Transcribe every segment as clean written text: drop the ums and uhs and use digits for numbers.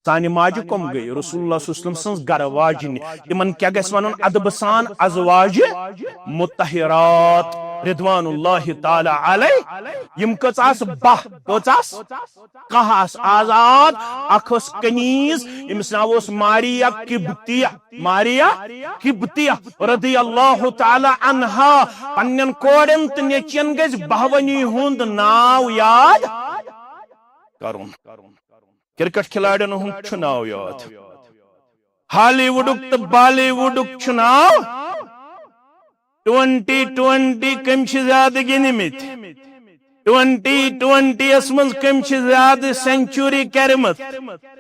سانہ ماجہ کم گئی رسول اللہ صلی اللہ علیہ وسلم سن گر واجن تمن کیا گژھِ ونن ادب سان ازواج مطہرات رضوان اللہ تعالی علیہ یم کچاس بہ کچاس کہاس آزاد اخس کنیز امس ناو اس ماریا قبطیہ رضی اللہ تعالی عنہا پنن کوڑن تو نیچین گژھِ بہونی ہند ناو یاد کرن کرکٹ کھلاڑین ہند ناو یاد ہالی ووڈک تو بالی ووڈک ناو 2020 کم زیادہ گنمت 2020 من کم زیادہ سینچری کرمت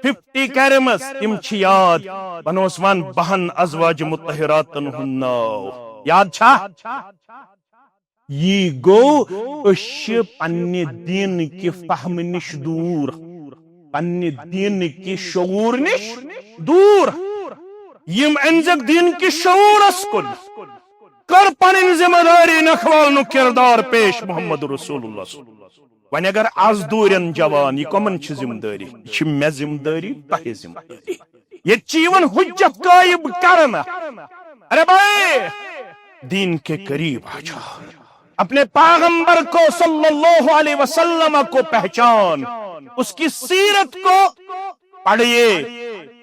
50 کرمس تم یاد بنوس ون بہن ازواج مطہراتن ہند ناو یاد چھا یہ گو اش پنہ دین کی فہم نش دور پنہ دین کی شعور نش دور یم انزک دین کی شعور اسکن کر پنن ذمہ داری نکھوالن کردار پیش محمد رسول اللہ صلی اللہ علیہ وسلم ون اگر آز دورین جوان یہ کمن چھ ذمہ داری یہ مے ذمہ داری تہ ذمہ داری یہ چیون حجت قائم کرنا ارے بھائی دین کے قریب آ جاؤ اپنے پیغمبر کو صلی اللہ علیہ وسلم کو پہچان اس کی سیرت کو پڑھیے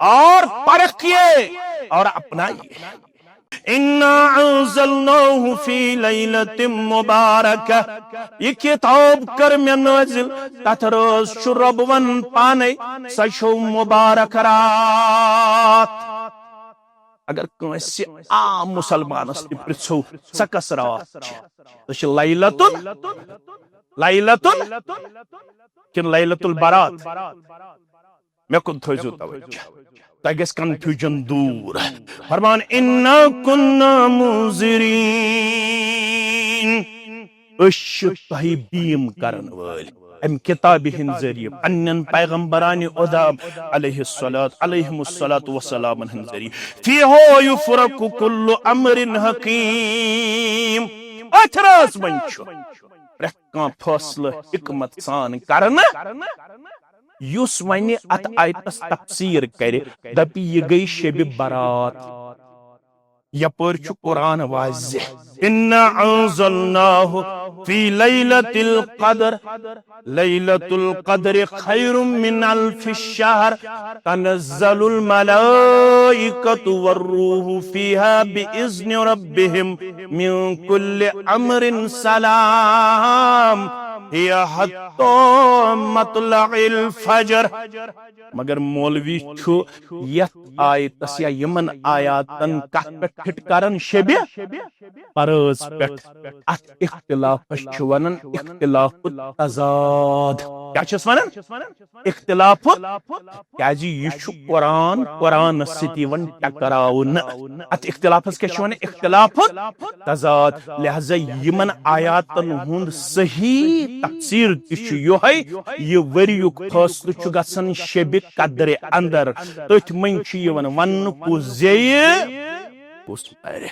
اور پرکھیے اور اپنائیے اِنَّا أَنزَلْنَاهُ فِي لَيْلَةٍ مُبَارَكَةٍ یہ کتاب کر میں نازل تتھ روز چھ رب ون پانے سہ چھ مبارک رات اگر کنسی عام مسلمانس تہ پرژھو سہ کس رات سہ چھ لیلۃ کن لیلۃ البرات مے کن تھوزو توجہ تہ گژھِ کنفیوژن دور فرمان انا کنا منذرین اش تہ بیم کرن ول ام کتاب ہند ذریعہ پنن پیغمبران ادام علیہم الصلاۃ والسلام ہند ذریعہ فیہ یفرق کل امر حکیم اتھراس من پرٛٮ۪تھ کانٛہہ فٲصلہٕ حکمت سان کرنہٕ یس ونہ ات آیتس تفسیر کرے دپی یہ گئی شب برات یپر چھ قرآن واضح انا انزلناہ فی لیلۃ القدر لیلۃ القدر خیر من الف الشہر تنزل الملائکۃ والروح فیہا باذن ربہم من کل امر سلام حتی مطلع الفجر مگر مولوی چھو یت آیتس یا یمن آیاتن کت پہ پھٹ کرن شب پرز پہ ات اختلاف ونن اختلاف التضاد کیا چھس ونن اختلاف کیازِ یہ چھُ قرآن ستی ون ٹکراون ات اختلافس کیا ون اختلاف تضاد لہذا یمن آیاتن ہند صحیح تفسیر تہ یہ وریک فاصلہ چھ گژھان شب قدر اندر تتھ من ون کس زیہ کس مرِ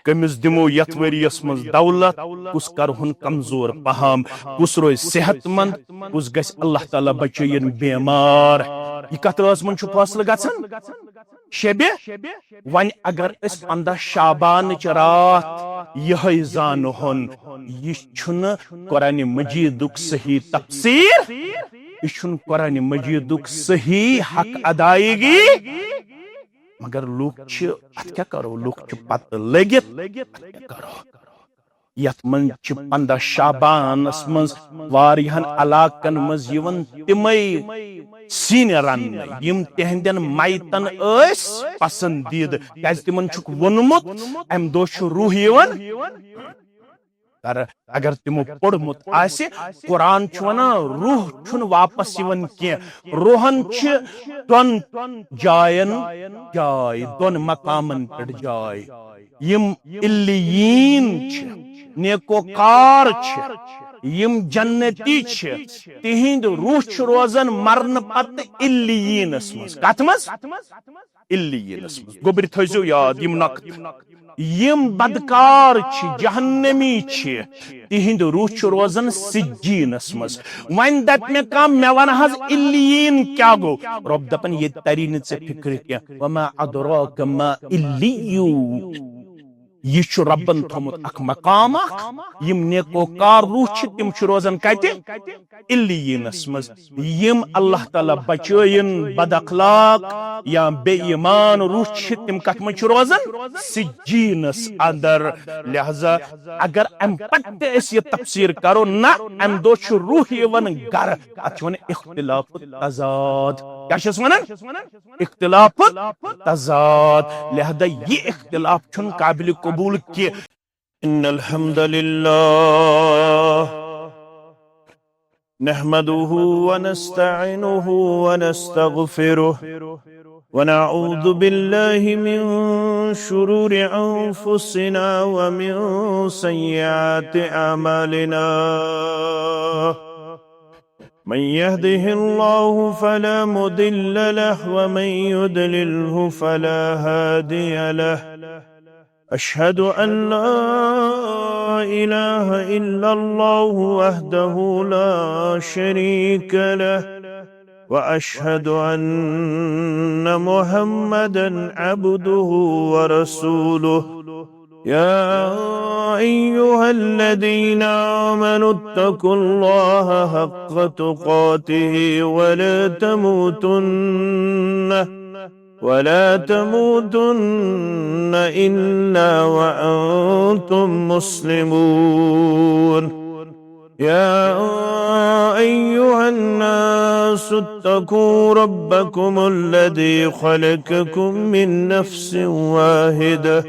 کمس دمو یت وریس مز دولت کس کرہن کمزور پہم کس روز صحت مند کس گژھِ اللہ تعالیٰ بچین بیمار یہ کتھ رٲژ من چھ فاصلہ گژھان شب ون اگر اس 15 شعبان چ رات یہ زانہن یہ چھن قرآن مجیدک صحیح تفسیر یہ چھن قرآن مجیدک صحیح حق ادائیگی مگر لوگ ات کیا کرو لوگ پتہ لگت کیا کرو یت من 15 شعبانس مز واریہن علاقن مز یون تمے سین رن یم تہندین مائتن اس پسندید کیاز تمن چھک ونمت ام دو چھ روح یون اگر تمو پڑمت آسہ قرآن چھ ونان روح چھن واپس یون کی روحن چھ دون جائن جائے دون مقامن پر جائے یم الیین چھ نیکوکار چھ یم جنتی چھ تہند روح چھ روزن مرن پت الیینس مز کت مز الیینس مز گوبر تھوزو یاد یم نقط یم بدکار چھ جہنمی چھ تہند روح روزان سجینس مز ون دپ مے کم مے ون حظ علیین کیا گو رب دپن یہ تری نہ ژے فکر کیا وما ادراک ما علیون یہ چھ ربن تھومت اخ مقام یم نیکوکار روح چھ تم چھ روزان کتہ علیینس مز یم اللہ تعالی بچائن بد اخلاق یا بے ایمان روح چھ تم کت من چھ روزان سجینس اندر لہذا اگر ام پتہ اس یہ تفسیر کرو نہ ام دو چھ روح یون گر ات ون اختلاف تضاد کیا چھس ونان اختلاف تضاد لہذا یہ اختلاف چھن قابل قبول کی ان الحمد للہ نحمده ونستعینه ونستغفره ونعوذ بالله من شرور انفسنا ومن سيئات اعمالنا من يهده الله فلا مضل له ومن يضلله فلا هادي له أشهد أن لا إله إلا الله وحده لا شريك له وأشهد أن محمدا عبده ورسوله يا أيها الذين آمنوا اتقوا الله حق تقاته ولا تموتن إلا وأنتم مسلمون يا أيها الناس اتقوا ربكم الذي خلقكم من نفس واحدة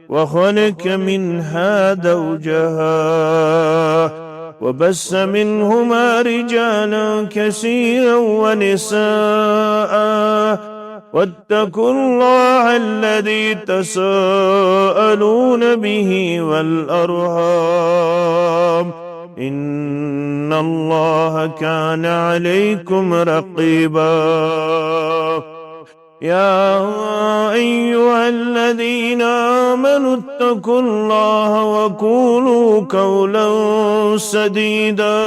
وخلق منها زوجها وبث منهما رجالا كثيرا ونساء واتقوا الله الذي تساءلون به والأرحام إن الله كان عليكم رقيبا يا أيها الذين آمنوا اتقوا الله وقولوا قولا سديدا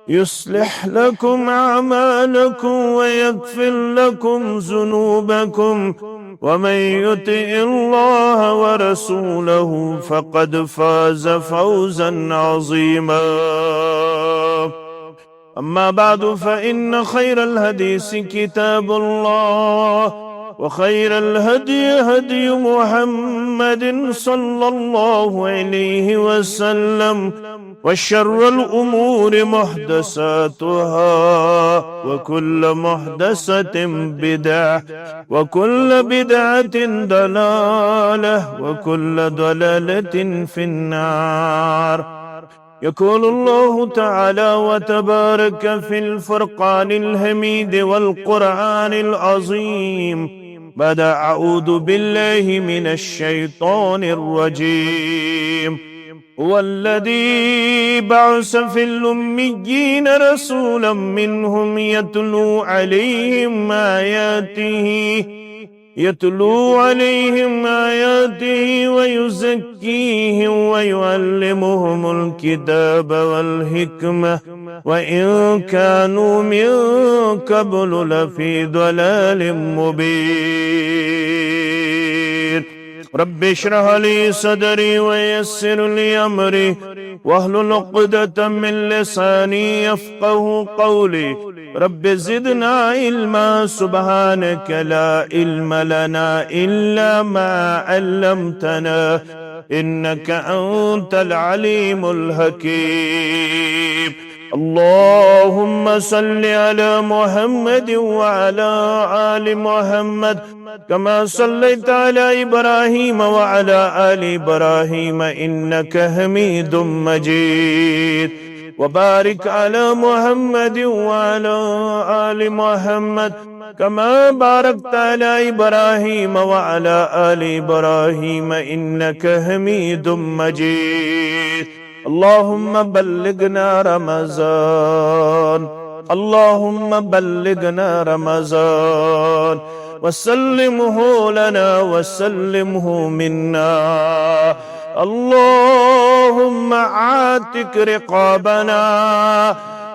يصلح لكم أعمالكم ويغفر لكم ذنوبكم ومن يطع الله ورسوله فقد فاز فوزا عظيما أما بعد فإن خير الحديث كتاب الله وخير الهدي هدي محمد صلى الله عليه وسلم وشر الأمور محدثاتها وكل محدثة بدعة وكل بدعة ضلالة وكل ضلالة في النار يقول الله تعالى وتبارك في الفرقان الحميد والقرآن العظيم بعد أعوذ بالله من الشيطان الرجيم هو الذي بعث في الأميين رسولا منهم يتلو عليهم آياته ويزكيهم ويعلمهم الكتاب والحكمة وإن كانوا من قبل لفي ضلال مبين رب اشرح لي صدري ويسر لي أمري واحلل عقدة من لساني يفقه قولي رب زدنا علما سبحانك لا علم لنا إلا ما علمتنا إنك أنت العليم الحكيم اللهم صل على محمد وعلى آل محمد كما صليت على إبراهيم وعلى آل إبراهيم إنك حميد مجيد وبارك على محمد وعلى آل محمد كما باركت على إبراهيم وعلى آل إبراهيم إنك حميد مجيد اللهم بلغنا رمضان اللهم بلغنا رمضان وسلمه لنا وسلمه منا اللهم عاتق رقابنا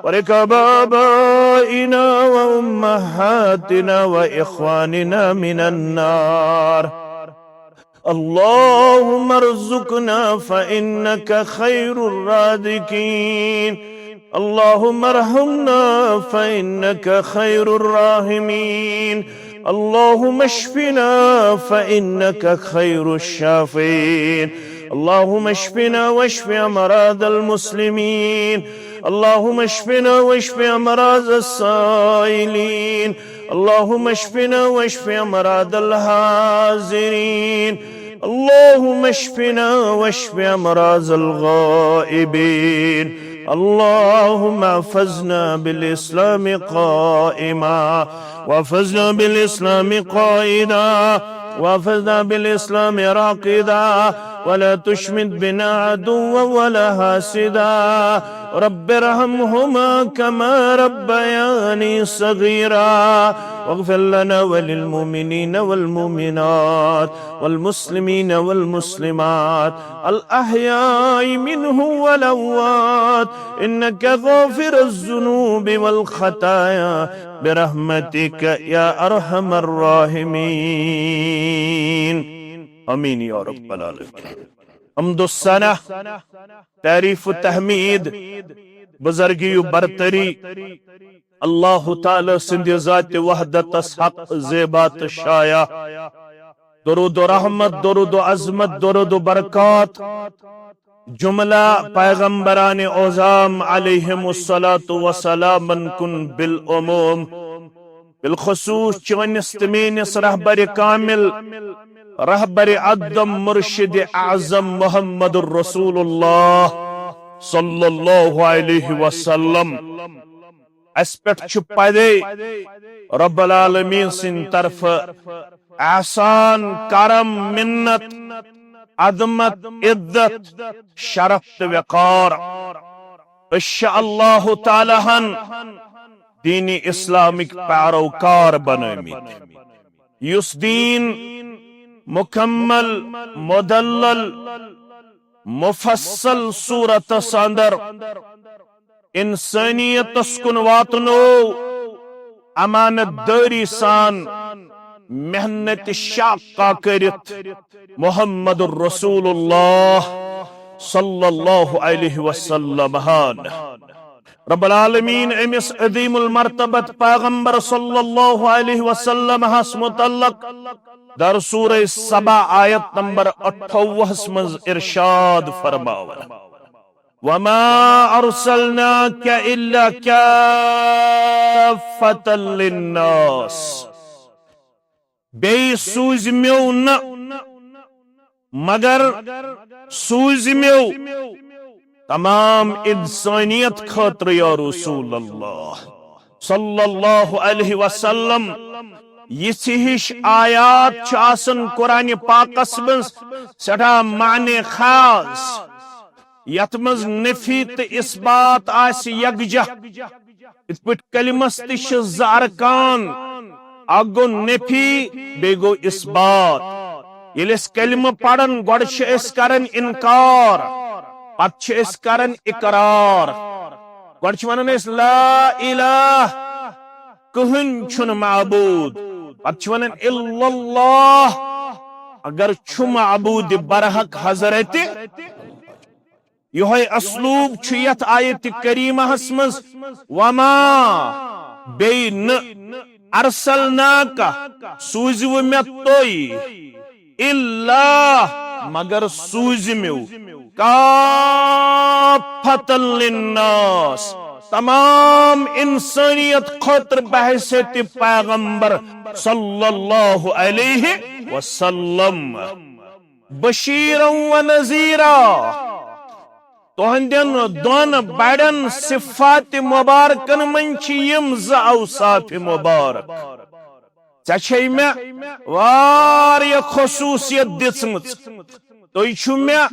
ورقاب آبائنا وأمهاتنا وإخواننا من النار. اللهم ارزقنا فإنك خير الرازقين. اللهم ارحمنا فإنك خير الراحمين. اللهم اشفنا فإنك خير الشافين. اللهم اشفنا واشف أمراض المسلمين. اللهم اشفنا واشف أمراض السائلين. اللهم اشفنا واشف أمراض الحاضرين. اللهم اشفنا واشف أمراض الغائبين. اللهم احفظنا بالإسلام قائما واحفظنا بالإسلام قائدا واحفظنا بالإسلام راقدا ولا تشمت بنا عدوا ولا حاسدا. رب ارحمهما كما ربياني صغيرا واغفر لنا وللمؤمنين والمؤمنات والمسلمين والمسلمات الأحياء منه والأموات إنك غافر الذنوب والخطايا برحمتك يا أرحم الراحمين. آمین یا رب العالمین. حمد الثنا تعریف و تحمید بزرگی و برتری اللہ تعالی سند ذات وحدت حق زیبات شایع. درود و رحمت، درود و عظمت، درود و برکات جملہ پیغمبران اعظام علیہم الصلاۃ والسلام کن بالعموم، بالخصوص چونس تمینس رہبر کامل، رہبر عدم، مرشد اعظم محمد الرسول اللہ صلی اللہ علیہ وسلم. اس پہ پدے رب العالمین سن طرف احسان، کرم، منت، عظمت، عزت، شرف تو وقار. اللہ تعالی ہن دین اسلامک پیروکار بنٲمٕتۍ، یُس دین مکمل، مدلل، مفصل صورت اندر انسانیت کن واتنو امانت داری سان محنت شاقہ کرت محمد الرسول اللہ صلی اللہ علیہ وسلم ہان. رب العالمین امس عظیم المرتبت پیغمبر صلی اللہ علیہ وسلم ہس متعلق در سورہ سبا آیت نمبر 28 مز ارشاد فرماون: وَمَا أَرْسَلْنَاكَ إِلَّا كَافَّةً لِلنَّاسِ. بے سوزمیو نہ مگر سوزمیو تمام انسانیت خاطر یا رسول اللہ صلی اللہ علیہ وسلم. یہ ہش آیات چاسن قرآن پاکس مز سٹھا معنی خاص، یت مز نفی تو اثبات آس یکجہ. ات پٹ کلمس تش زارکان، اگ گو نفی بے گو اثبات. یل اس کلمہ پڑھن گوڑ اس کرن انکار، پت اس کرن اقرار. گوڑ ونن اس لا الہ کہن چھن معبود، پت ونن الا اللہ اگر چھ معبود برحق حضرت. یہ اسلوب چھیت آیت کریمہ ہسمز وما بین ارسلناک سوزو میں توئی الا مگر سوزمیو کافۃ للناس تمام انسانیت خاطر بحیثیت پیغمبر صلی اللہ علیہ وسلم بشیرا و نذیرا. تہندین دون بڑن صفات مبارکن من یم ز اوصاف مبارک. ژے چھے میں واریاہ خصوصیت دژمٕژ، تُہۍ چھِو مےٚ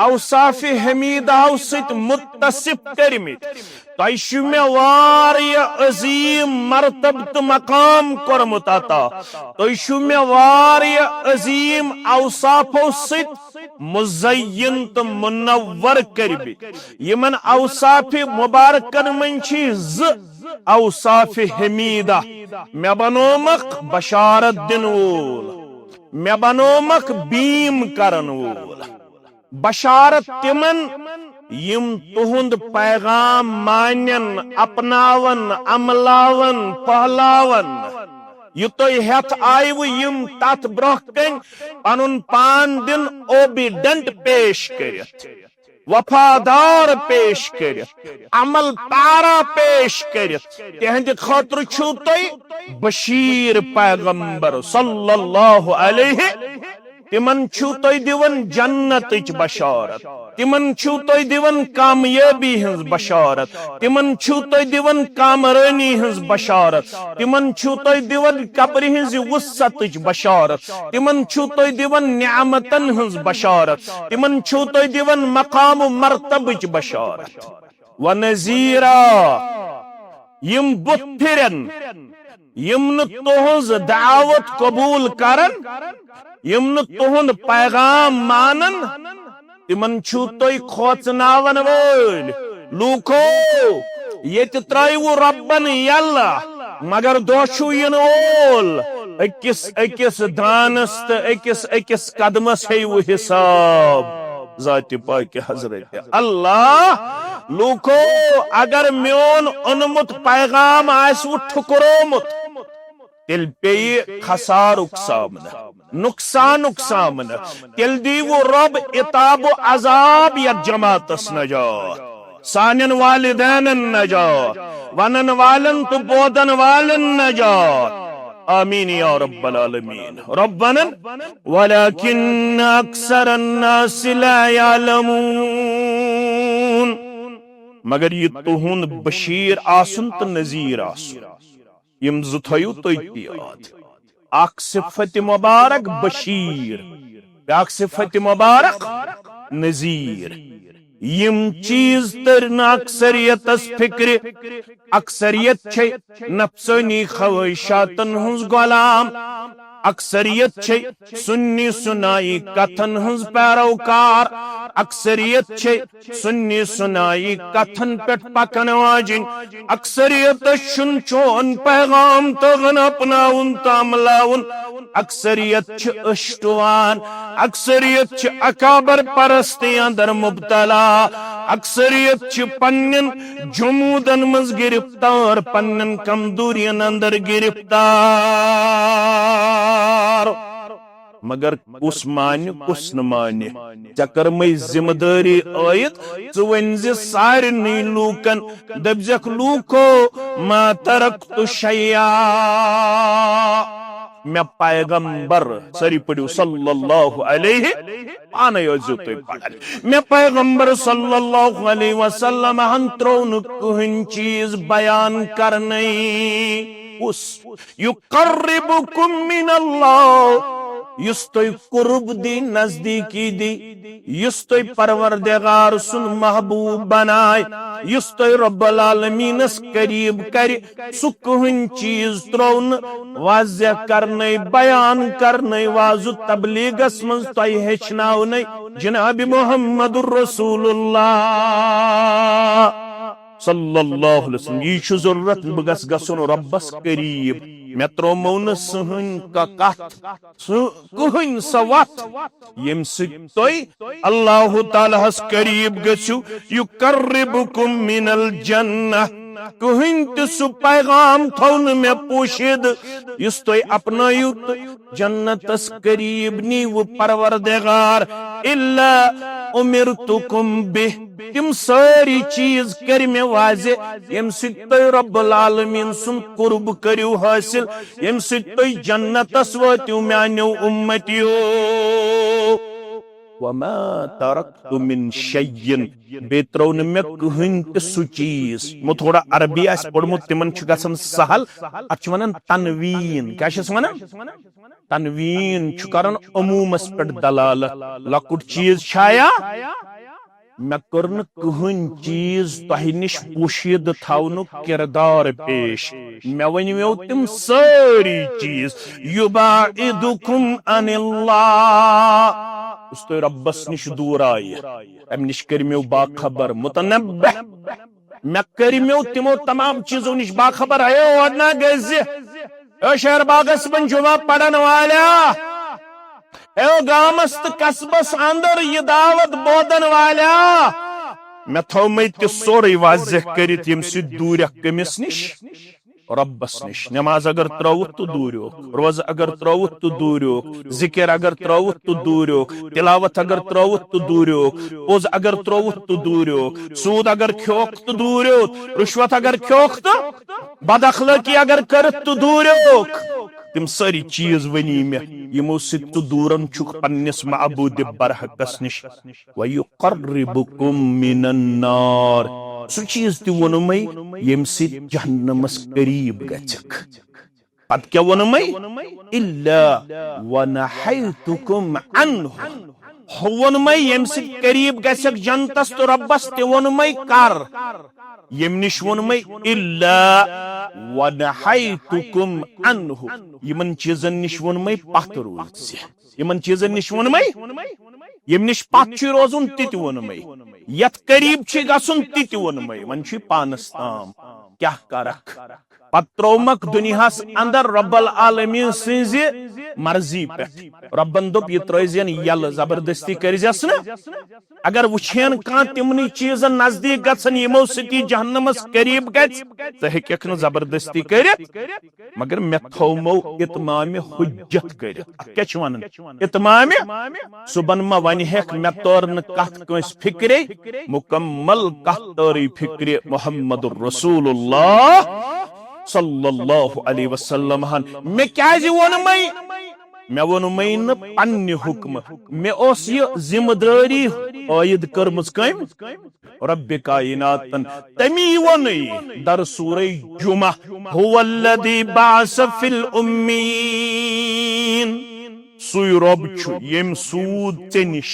اوصاف حمیداہو سۭتۍ متصف کٔرمٕتۍ تۄہہِ چھِو مےٚ واریاہ عظیٖم مرتبہ تہٕ مقام کوٚرمُت عطا تُہۍ چھِو مےٚ واریاہ عظیٖم اوصافو سۭتۍ مزین تہٕ منور کٔرمٕتۍ یِمن اوصاف مبارکن منٛز چھِ زٕ اوصاف حمیدہ مےٚ بنومکھ بشارت دِنہٕ وول مےٚ بنومکھ بیٖم کرن وول بشارت تِمن یم تہند پیغام مانن اپناون عملاون پہلاون یہ تُہۍ ہیٚتھ آیوٕ یم تتھ برونٛہہ کن پنُن پان دِن اوبیڈنٹ پیش کٔرِتھ وفادار پیش کٔرِتھ عمل پارا پیش کٔرِتھ تہنٛدِ خٲطرٕ چھُو تُہۍ بشیر پیغمبر صلی اللہ علیہ تمن چھُو تُہۍ دِوان جنتٕچ بشارت تمن چھُو تُہۍ دِوان کامیٲبی ہٕنٛز بشارت تمن چھُو تُہۍ دِوان کامرٲنی ہٕنٛز بشارت تمن چھُو تُہۍ دِوان قبرِ ہٕنٛزِ وُسعتٕچ بشارت تمن چھُو تُہۍ دِوان نعمتن ہٕنٛز بشارت تمن چھُو تُہۍ دِوان مقام و مرتبٕچ بشارت ونذیرا یم بُتھ پھرن یم نہٕ تُہنٛز دعوت قبول کرن یم نہٕ تُہنٛد پیغام مانن تمن چھُو تُہۍ کھوژناون وٲلۍ لوٗکو ییٚتہِ ترٛٲیوٕ رۄبن یلہٕ مگر دۄہ چھُ یِنہٕ وول أکِس أکِس دانس تہٕ أکِس أکِس قدمس ہیٚیوٕ حساب ذاتِ پاکہِ حضرت اللہ لوٗکو اگر میون اوٚنمُت پیغام آسوٕ ٹھُکرومُت تیٚلہِ پیٚیہِ خسارُک سامنہٕ نقصانُک سامنہٕ تیٚلہِ دیٖوٕ رۄب عتاب و عذاب یتھ جماعتس نجات سانٮ۪ن والدینن نجات ونن والن تہٕ بودن والن نجات آمین یا رب العالمین ربنا ولكن اکثر الناس لا يعلمون مگر یہ تہند بشیر آسن تہٕ نذیر آسن یم زٕ تھٲیِو تُہۍ تہِ یاد اکھ صفت مبارک بشیر بیاکھ صفت مبارک نذیر یم چیز ترنہ اکثریتس فکر اکثریت چھے نفسانی خواہشاتن ہنز غلام اکثریت چھے سنی سنائی کتھن ہنز پیروکار اکثریت چھے سنی سنائی کتھن پیٹھ پکن واجن اکثریت شن چون پیغام تغن اپناون تاملاون اکثریت چھ اشتوان اکثریت چھ اکابر پرستی اندر مبتلا اکثریت چھ پنن جمودن مز گرفتار پنن کمزورین اندر گرفتار مگر کس مانہ کس نہ مانہ چکر میں ذمہ داری آیت ژٕ ونزِ سارنٕے لوٗکن دپزکھ لوٗکو ما ترکت شیئا میں پیغمبر سری پڑھو صلی اللہ علیہ پانے ٲسۍزیو تُہۍ پڑھن میں پیغمبر صلی اللہ علیہ وسلم ہن ترٛوو نہٕ کٕہٕنۍ چیٖز بیان کرنے کُس یُقربکم من اللہ یُس تُہۍ قرب دی نزدیکی دی یُس تُہۍ پروردگار سُنٛد محبوب بنائے یُس تُہۍ رب العالمینس قریب کرِ سُہ کٕہٕنۍ چیٖز ترٛوو نہٕ واضح کرنے بیان کرنے واضح تبلیغس منٛز تۄہہِ ہیٚچھناونے جناب محمد رسول اللہ صلی اللہ علیہ وسلم یہ چھُ ضرورت بہٕ گژھٕ گژھُن رۄبس قریب مےٚ ترٛوومو نہٕ سٕہٕنۍ کتھ کٕہٕنۍ سۄ وتھ ییٚمہِ سۭتۍ تُہۍ اللہ تعالیٰ ہس قریب گٔژھِو یُقربکم من الجنہ کٕہٕنۍ تہِ سُہ پیغام تھوٚو نہٕ مےٚ پوٗشِد یُس تُہۍ اپنٲیِو تہٕ جنتس قریب نیٖوٕ پروردگار الا امرتکم بہ تم ساری چیز کر مےٚ واضح ییٚمہِ سۭتۍ تُہۍ رب العالمین سُنٛد قرب کٔرِو حٲصِل ییٚمہِ سۭتۍ تُہۍ جنتس وٲتِو میانیو اُمتیو وما ترکت من شیئن بے ترو نہ مے کہن تہ سہ چیز مو تھوڑا عربی آس پڑھمت تمن چھ گژھان سہل اتھ ونان تنوین کیا چھس ونان تنوین چھ کران عمومس پہ دلالت لکٹ چیز چھایا مے کر نہ کہن چیز تہ نش پوشید تھونک کردار پیش مے ونیو تم ساری چیز یباعدکم عن اللہ اس تو ربس نش دور آئی ام نش کرمیو باخبر متنبہ مے کرمیو تمو تمام چیزوں نش باخبر ہے ورنہ گز اے شہر باغس من جمعہ پڑھن والا اے گامس تو قصبس اندر یہ دعوت بودن والا مے تھو مت سورے واضح کرت یم سی دور کمس نش ربس نش نماز اگر تروت تو دوریو روز اگر تروت تو دوریو ذکر اگر تروت تو دوریو تلاوت اگر تروت تو دوریو پوز اگر تروت تو دوریو سود اگر کھوک تو دوریو رشوت اگر کھوک تو بد اخلاقی اگر کرت تو دوریو تم ساری چیز ونی میں یمو ست تو دورن چھک پنس معبود برحقس نش ویقربکم من النار سو چیز تی ون میں یم ست جہنمس قریب گچک پت کیا ون میں الا ونحیتکم عنہ ون میں یم ست قریب گچک جنتس تو ربس تی ون میں کر یم نش ون میں الا ونحیتکم عنہ یمن چیزن نش ون میں پت روز یمن چیزن نش ون میں یم نش پت چھ روزن تت ون میں یت قریب چھ گسن تت ون میں من چھ پانس تام کیا کرک پت ترومک دنیاس اندر رب العالمین سنز مرضی پہ ربن دپ یہ ترزین یل زبردستی کرزیس نا اگر وچھین کان تمنی چیزن نزدیک گژھن یمو ستی جہنمس قریب گژھ تو ہیکھ نہ زبردستی کرت مگر مے تھومو اتمام حجت کرت کیا چھ ونان اتمام صبن ما ون ہیک مے تور نہ کت کنس فکرے مکمل کت توری فکر محمد رسول اللہ صلی اللہ علیہ وسلم میں کیا ون میں ون میں پنہ حکم میں اس یہ ذمہ داری عائد کرمز کم رب کائنات تمی ون در سورہ جمعہ هو الذی بعث فی الامین سوی رب چھ یم سود چنش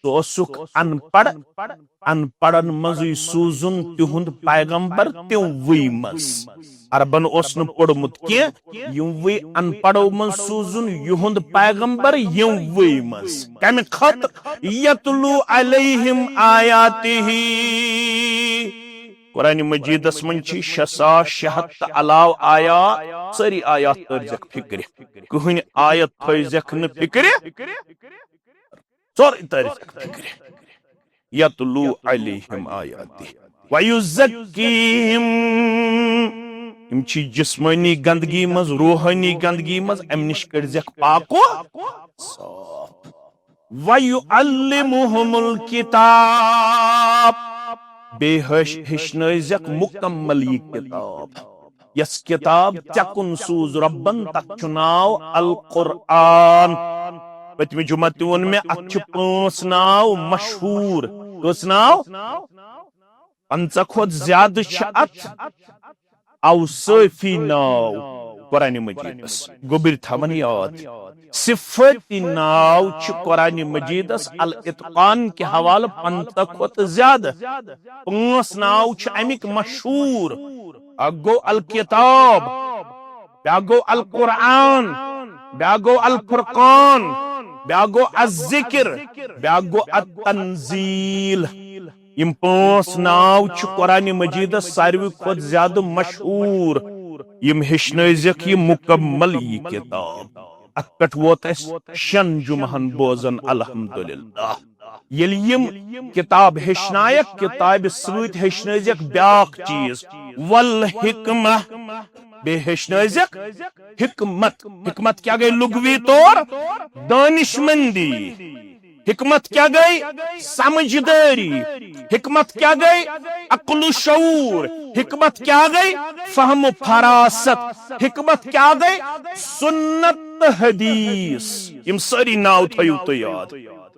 تو سک ان پڑھن مزی سوزن تہند پیغمبر تم وی مز عربن اس نہ پڑھمت کی یم وی ان پڑھو من سوزن یہند پیغمبر یم وی مز کم خطر یتلو علیہم آیاتہ قرآن مجید اس من چھ 6600 علاو آیات ساری آیات ترزک فکر کہن آیت تھزک نہ فکر سوری ترزک فکر یتلو علیہم آیاتہ ویزکیہم ام چھ جسمانی گندگی مز روحانی گندگی مز ام نش کرزک پاکو صاف ویعلمہم الکتاب بے ہشنائزک مکمل یہ کتاب یس کتاب چکن سوز ربن تک چناو القرآن پتمی جمعہ تون میں اچھ 5 ناو مشہور کس ناو 5 کھوت زیادہ چھ ات اوصافی ناو قرآن مجیدس گوبر تھمن یاد صفت ناو چھ قرآن مجیدس الاتقان کے حوالہ 5 کھوت زیادہ 5 ناو چھ امک مشہور اگو الکتاب بیاگو القرآن بیاگو الفرقان بیاگو الذکر بیاگو التنزیل یم 5 ناو چھ قرآن مجید ساروی کھوت زیادہ مشہور یم ہشنائزک یہ مکمل یہ کتاب اکٹ ووت اس 6 جمعہن بوزن الحمدللہ یل یم کتاب ہشنائک کتاب سویت ہشنائزک بیاق چیز والحکمہ بے ہشنائزک حکمت حکمت کیا گئی لغوی طور دانشمندی حکمت کیا گئی سمجھداری حکمت کیا گئی عقل و شعور حکمت کیا گئی فہم و فراست حکمت کیا گئی سنت حدیث یم ساری ناو تھیو تو یاد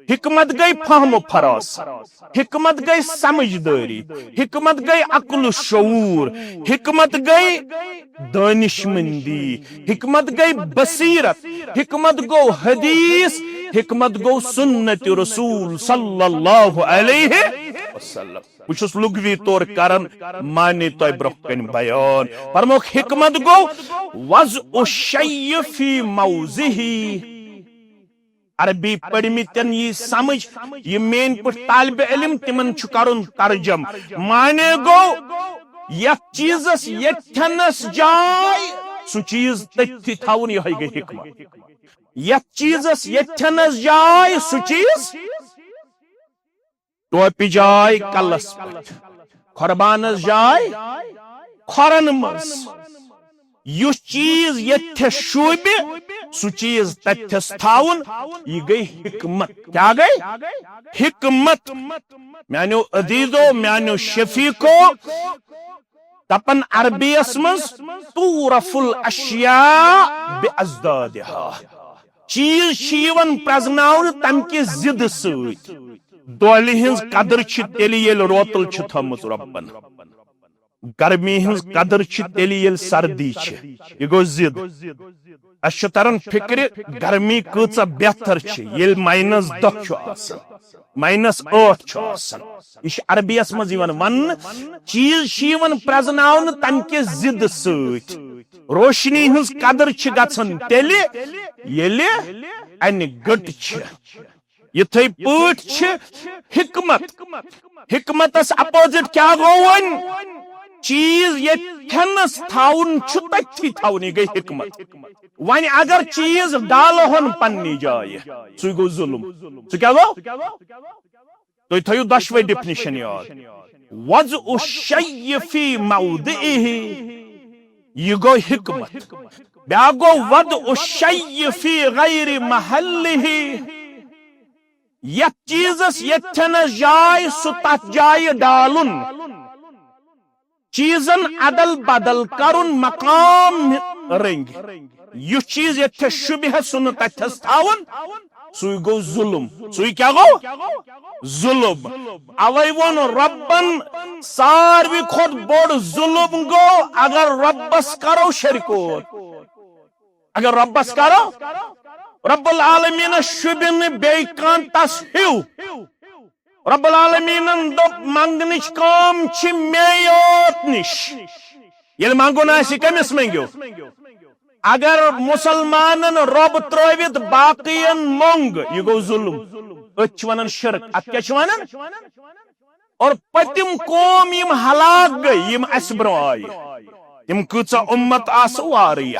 حکمت گئی فہم و فراست، حکمت گئی سمجھداری، حکمت گئی عقل و شعور، حکمت گئی دانشمندی، حکمت گئی بصیرت، حکمت گو حدیث، حکمت گو سنت رسول صلی اللہ علیہ وسلم. بچس لغوی طور کرن مانے تو برہ کن بیان فرموک حکمت گو وضع الشیء فی موضعہ. عربی پڑھمتن یہ سمجھ یہ مین پٹ طالب علم تمن چھ کرن ترجم. مانے گو یت چیزس یتھنس جائے سو چیز تتھی تھاون یہ گئی حکمت. یت چیزس یتھنس جائے سو چیز ٹوپی جائے کلس پٹ، قربانس جائے کھورن مز. یس چیز یتھ شوبہ سو چیز تتھس تھاون یہ گئی حکمت. کیا گئی؟ حکمت. میانو عزیزو میانو شفیقو دپن عربیس مز تعرف الاشیاء بازدادہا. چیز شیون پرزناون تم کی زد سۭتۍ. دولہ ہنز قدر چھ تیلی یل روتل چھ تھمت ربن، گرمی ہنز قدر چھ تیلی یل سردی چھ. یہ گو زد. اس چھ ترن فکر گرمی کۭژاہ بہتر چھ یل -10 چھ آسان، -8 چھ آسان. یہ عربیس مز یوان ون چیز شیون پرزناون تم کی زد سۭتۍ. روشنی ہنز قدر چھ گژھان تیلی یلی انہ گٹ چھ. یتھے پٲٹھۍ چھ حکمت. حکمتس اپوزٹ کیا گو ون چیز یتھنس تھاون چھ تتھی تھاون. یہ گئی حکمت. ون اگر چیز ڈالہن پننی جائے سو گو ظلم. سو کیا گو؟ تو تھیو دشوے ڈیفینیشن یاد. وضع الشیء فی موضعہ یہ گو حکمت. بیا گو وضع الشیء فی غیر محلہ. یت چیزس یتھنس جائے سو تت جائے ڈالن. چیزن عدل بدل کرن مقام رنگ. یہ چیز یتھ شبہ سن تتھس تھاون سوی گو ظلم. سوی کیا گو؟ ظلم. اوے ون ربن ساروی کھت بوڑ ظلم گو اگر ربس کرو شرکوت. اگر ربس کرو رب العالمین شبن بی کان تس ہیو. رب العالمین دپ منگنچ کام چھ میوت نش. یل منگون آسی کمس منگیو. اگر مسلمانن رب ترویت باقین مونگ یہ گو ظلم. ات ونن شرک. ات کیا چھ ونن؟ اور پتم قوم یم ہلاک گئی یم اس برو آئی تم کچھ امت آسو واریہ.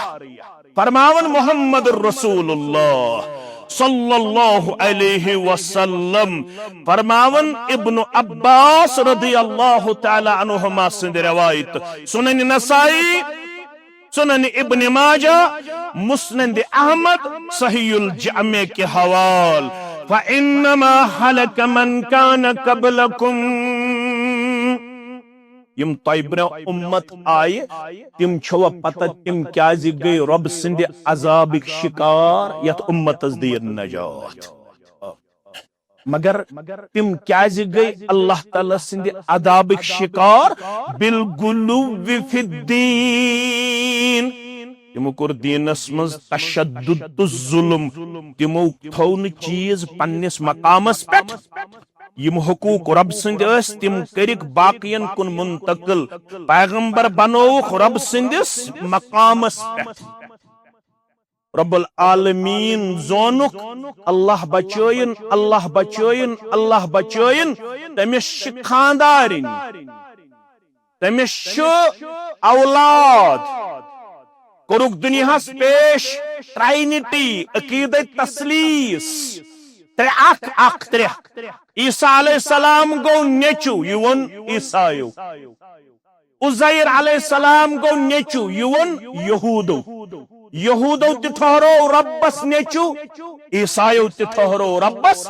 فرماون محمد رسول اللہ صلی اللہ علیہ وسلم. فرماون ابن عباس رضی اللہ تعالی عنہما سند روایت سنن نسائی، سنن ابن ماجہ، مسند احمد، صحیح الجامع کے حوال. فإنما هلك من كان قبلكم. یم طیبر امت آئی تم چھو پتہ تم کیازِ گئی رب سند عذابک شکار یت امتس دین نجات. مگر تم کیازِ گئی اللہ تعالی سند عذابک شکار بالغلو فی الدین. تمو کور دینس مز تشدد الظلم. تمو تھو چیز پنس مقامس پٹ. یم حقوق رب سند اس تم کرک باقین کن منتقل. پیغمبر بنوک رب سندس مقامس پٹ. رب العالمین زونک اللہ بچوین اللہ بچوین اللہ بچوین. تمس خاندارن، تمس اولاد کورک دنیاس پیش ٹرائنٹی عقیدہ تسلیس. ترے عیسیٰ علیہ السلام گو نیچو یون عیسائیو. عزیر علیہ السلام گو نیچو یون یہودو. یہودو تٹھہرو ربس نیچو، عیسائیو تٹھہرو ربس.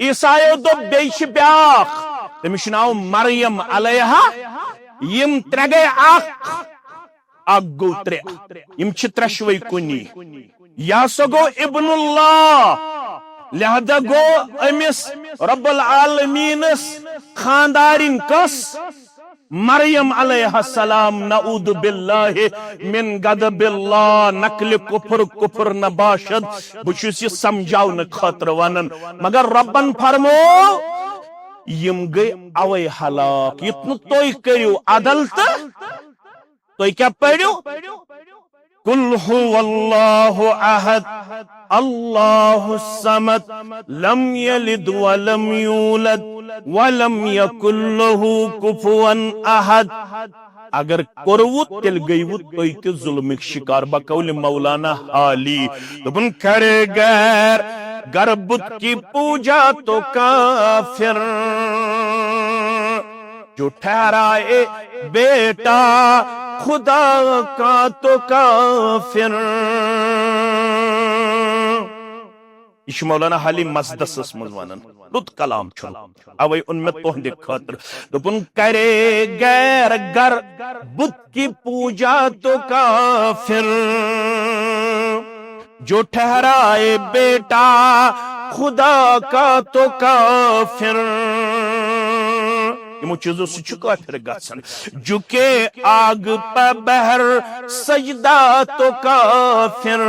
عیسائیو دو بیش بیاخ تمش ناو مریم علیہا. یم ترے گئے اک گو ترے. یم چھ ترشوئی کنی. یا سو گو ابن اللہ لہذا گو امس رب العالمینس خاندارین کس مریم علیہ السلام نعوذ باللہ من غضب اللہ نقل کفر نباشد بچس یہ سمجھاؤن خاطر ونن مگر ربن فرمو یم گئی اوے ہلاک یتن توئی کریو عدل توئی کیا پڑھو قل هو الله احد اللہ الصمد لم یلد ولم یولد ولم یکن له کفوا احد اگر کروت تل گئیوت توئی تے ظلمک شکار بقول مولانا حالی دبن کرے غیر گر بت کی پوجا تو کافر جو ٹھہرائے بیٹا خدا کا تو کافر یہ مولانا حالی مزدس مزوانن رت کلام چھن اوے ان میں تہندے خاطر دپن کرے غیر گر بت کی پوجا تو کافر جو ٹھہرائے بیٹا خدا کا تو کافر یمو چیزوں سے چکا پھر گھن جھکے آگ پہ بہر سجدہ تو کافر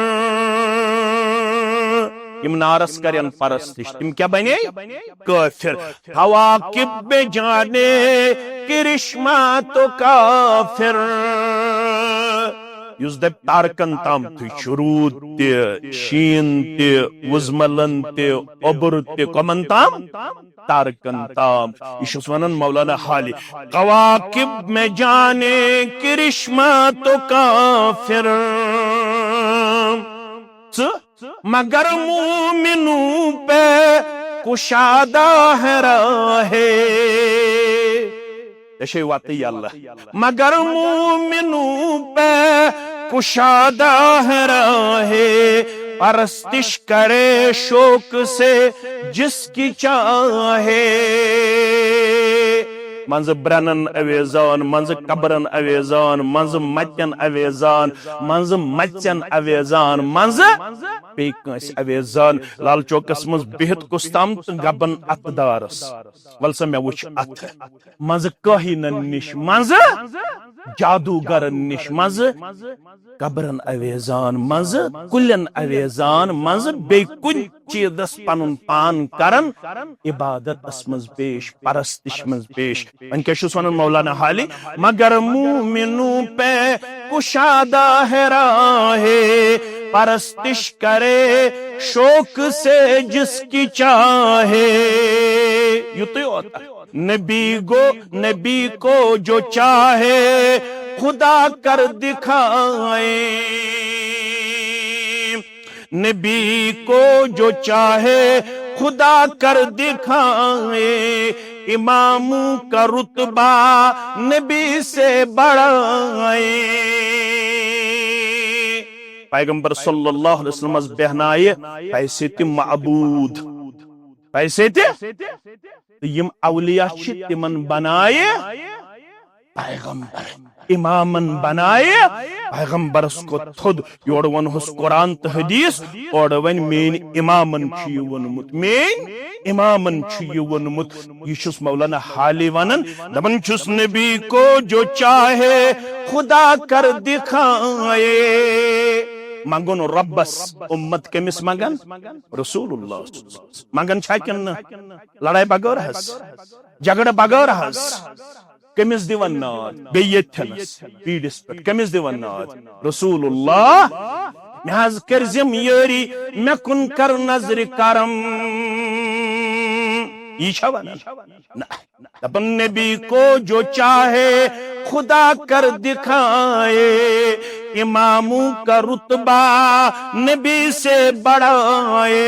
یم نارس کرن پرستش تم کیا بنے کافر حواقب بے جانے کرشمہ تو کافر یس دب تارکن تام تھی شروع تے شین تے وزملن تے عبر تے کمن تام تارکن تام یہ ونن مولانا حالی قواقب میں جانے کرشمہ تو کافر مگر مومنوں پہ کشادہ ہے راہے ایشے واتی اللہ مگر مومنوں پہ کشادہ ہے راہے پرستش کرے شوق سے جس کی چاہے منز برنن اویزان منز قبرن اویزان منز مچن اویزان منز مچن اویزان منز پیکنس اویزان لال چوکس منز بہت کستام گبن اتدارس ولسا میں وچ ات منز کہینن نش منز جادوگرن نش منز قبرن اویزان منز کلن اویزان منز بے کن چیزس پنن پان کرن عبادت اسمز پیش پرستش مز پیش ان کے شسون مولانا حالی مگر مومنوں پہ کشادہ ہے راہے پرستش کرے شوق سے جس کی چاہے یوں تو ہوتا نبی کو جو چاہے خدا کر دکھائے نبی کو جو چاہے خدا کر دکھائے اماموں کا رتبہ نبی سے بڑھائے پیغمبر صلی اللہ علیہ وسلم از بہنائے پیسے تی معبود پیسے تی یم اولیاء چھ تمن بنائے پیغمبر امامن بنائے پیغمبرس کو تھد یوڑ ون ہس قرآن تو حدیث اور ون مین امامن چھ ونمت مین امامن چھ ونمت یہ مولانا حالی ونن دپن چھس نبی کو جو چاہے خدا کر دکھائے منگن ربس امت کمس منگن رسول اللہ منگن چھا کن لڑائی بغیر ہس جھگڑ بغیر ہس کمس دیون ناد بیتھنس پیڈس پہ کمس دیون ناد رسول اللہ محض کرزم یاری میں کن کر نظر کرم یہ چھا ونن دپن نبی کو جو چاہے خدا کر دکھائے اماموں کا رتبہ نبی سے بڑھائے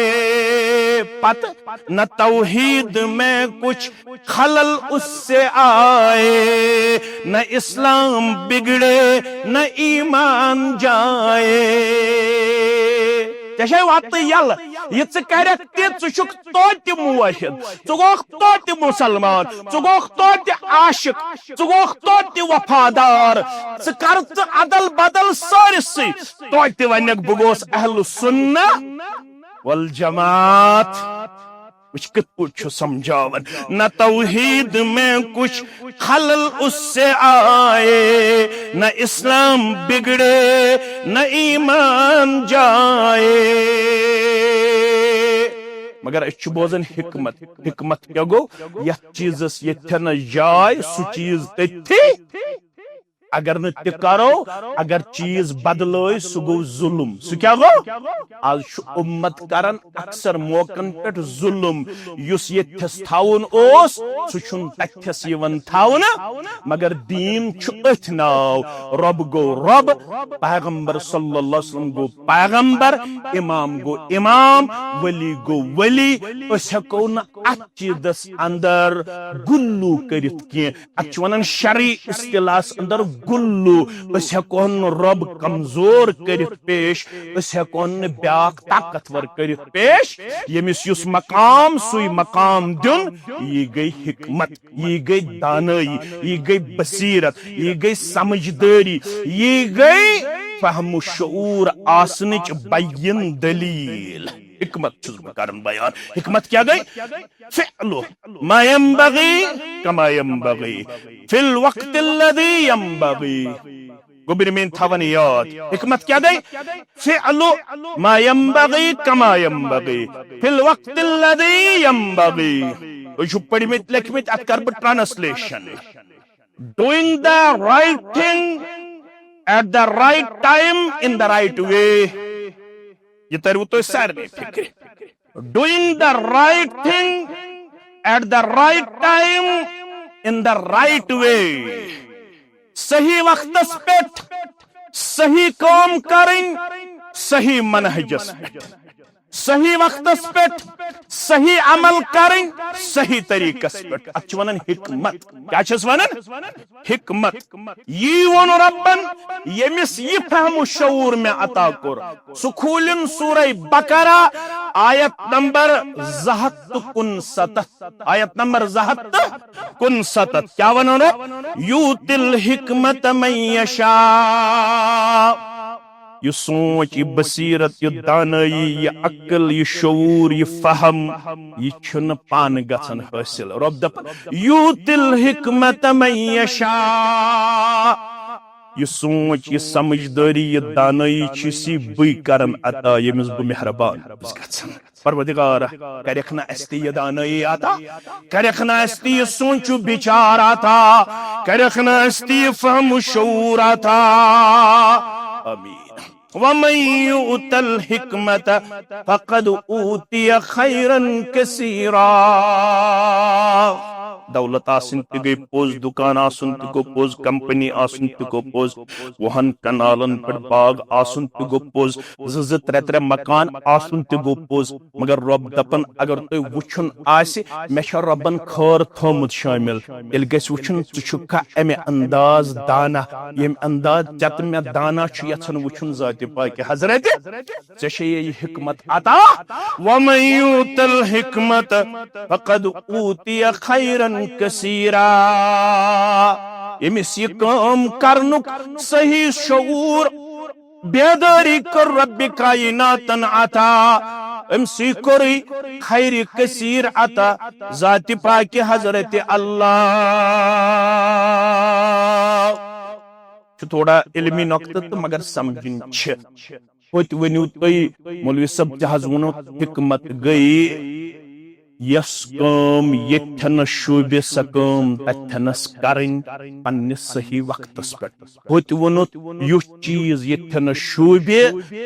پت نہ توحید میں کچھ خلل اس سے آئے نہ اسلام بگڑے نہ ایمان جائے تشے وات یل یہ ژکرک تی ژھک توتہ موحد ژگوکھ توتہ مسلمان ژگوکھ توتہ عاشق ژگوکھ توتہ وفادار ژکر عدل بدل سارسی توتہ ونک بہ گوس اہل سنہ والجماعت کچھ کت پوچھ سمجھاون نہ توحید میں کچھ خلل اس سے آئے نہ اسلام بگڑے نہ ایمان جائے مگر اس بوزن حکمت کیا گو یا چیزس یتھن جائے سو چیز تھی اگر نہ تکارو اگر چیز بدلوئی سو گو ظلم سو کیا گو آج امت کرن اکثر موقعن پٹ ظلم یس یتھس تھاون اوس سو چھن تتھس یون تھاون مگر دین چھ اتھ ناو رب گو رب پیغمبر صلی اللہ علیہ وسلم گو پیغمبر امام گو امام ولی گو ولی اس ہکو نہ ات چیزس اندر گلو کرت کی ات ونن شرعی اصطلاح اندر گلو اس ہکون رب کمزور کرت پیش اس ہکون بیاک طاقتور کرت پیش یمس یس مقام سوی مقام دن یہ گئی حکمت یہ گئی دانائی یہ گئی بصیرت یہ گئی سمجھداری یہ گئی فہم و شعور آسنچ بین دلیل حکمت چھس بکارن بیان حکمت کیا گئی فعلو ما ينبغي كما ينبغي في الوقت الذي ينبغي گوبر میں تھاون یاد حکمت کیا گئی فعلو ما ينبغي كما ينبغي في الوقت الذي ينبغي جو پڑھی میں لکھمت ات کر بہ translation doing the right thing at the right time in the right way یہ ترو تو سارے فکر doing the right thing at the right time in the right way صحیح وقت پٹ صحیح کام کریں صحیح منہجس پٹ صحیح وقت پٹ صحیح عمل کریں صحیح طریقہ پٹ ات ونن حکمت کیا چھس ونن حکمت یہ ون ربن یمس یہ فہم و شعور میں عطا کور سکھولن سورہ بقرہ آیت نمبر 267 آیت نمبر 267 کیا ونن یؤتی الحکمت من یشاء یہ سوچ یہ بصیرت یہ دانائی یہ عقل یہ شعور یہ فہم یہ چھن پان گژھن حاصل رب دپ یؤتی الحکمت من یشاء یہ سوچ یہ سمجھداری یہ دانائی چیسی بی کرن عطا یمس بہ مہربان گژھن پروردگار کرکھنا استی یہ دانائی آتا کرکھنا استی یہ سوچو بچار آتا کرکھنا استی یہ فہم و شعور آتا آمین وَمَن يُؤْتَ الْحِكْمَةَ فَقَدْ أُوتِيَ خَيْرًا كَثِيرًا دولت آسن تہ گئی پوز دکان آسن تہ گو پوز کمپنی آسن تہ گو پوز وہن کنالن پر باغ آسن تہ گو پوز زز ترے مکان آسن تہ گو پوز مگر رب دپن اگر تو وچھن آسی میں چھ ربن خور تھومت شامل یل گس وچھن ژٕ چھکھا امہ انداز دانا یم انداز چت میں دانا چھ یژھن وچھن ذات پاک حضرت ژے چھ یہ حکمت عطا وَمَن يُؤْتَ الْحِكْمَةَ فَقَدْ أُوتِيَ خَيْرًا کثیرا یمس یہ کام کرنک صحیح شعور بیداری کر رب کائناتن عطا امسی کوری خیر کثیر عطا ذات پاک حضرت اللہ تھوڑا علمی نقطہ مگر سمجھن ہوت ونیو تھی مولوی صاحب جہاز ونو حکمت گئی یس کام یتھن شوبہ سکام تتھنس کرن پنس صحیح وقتس پہ ہوت ونت یس چیز یتھن شوبہ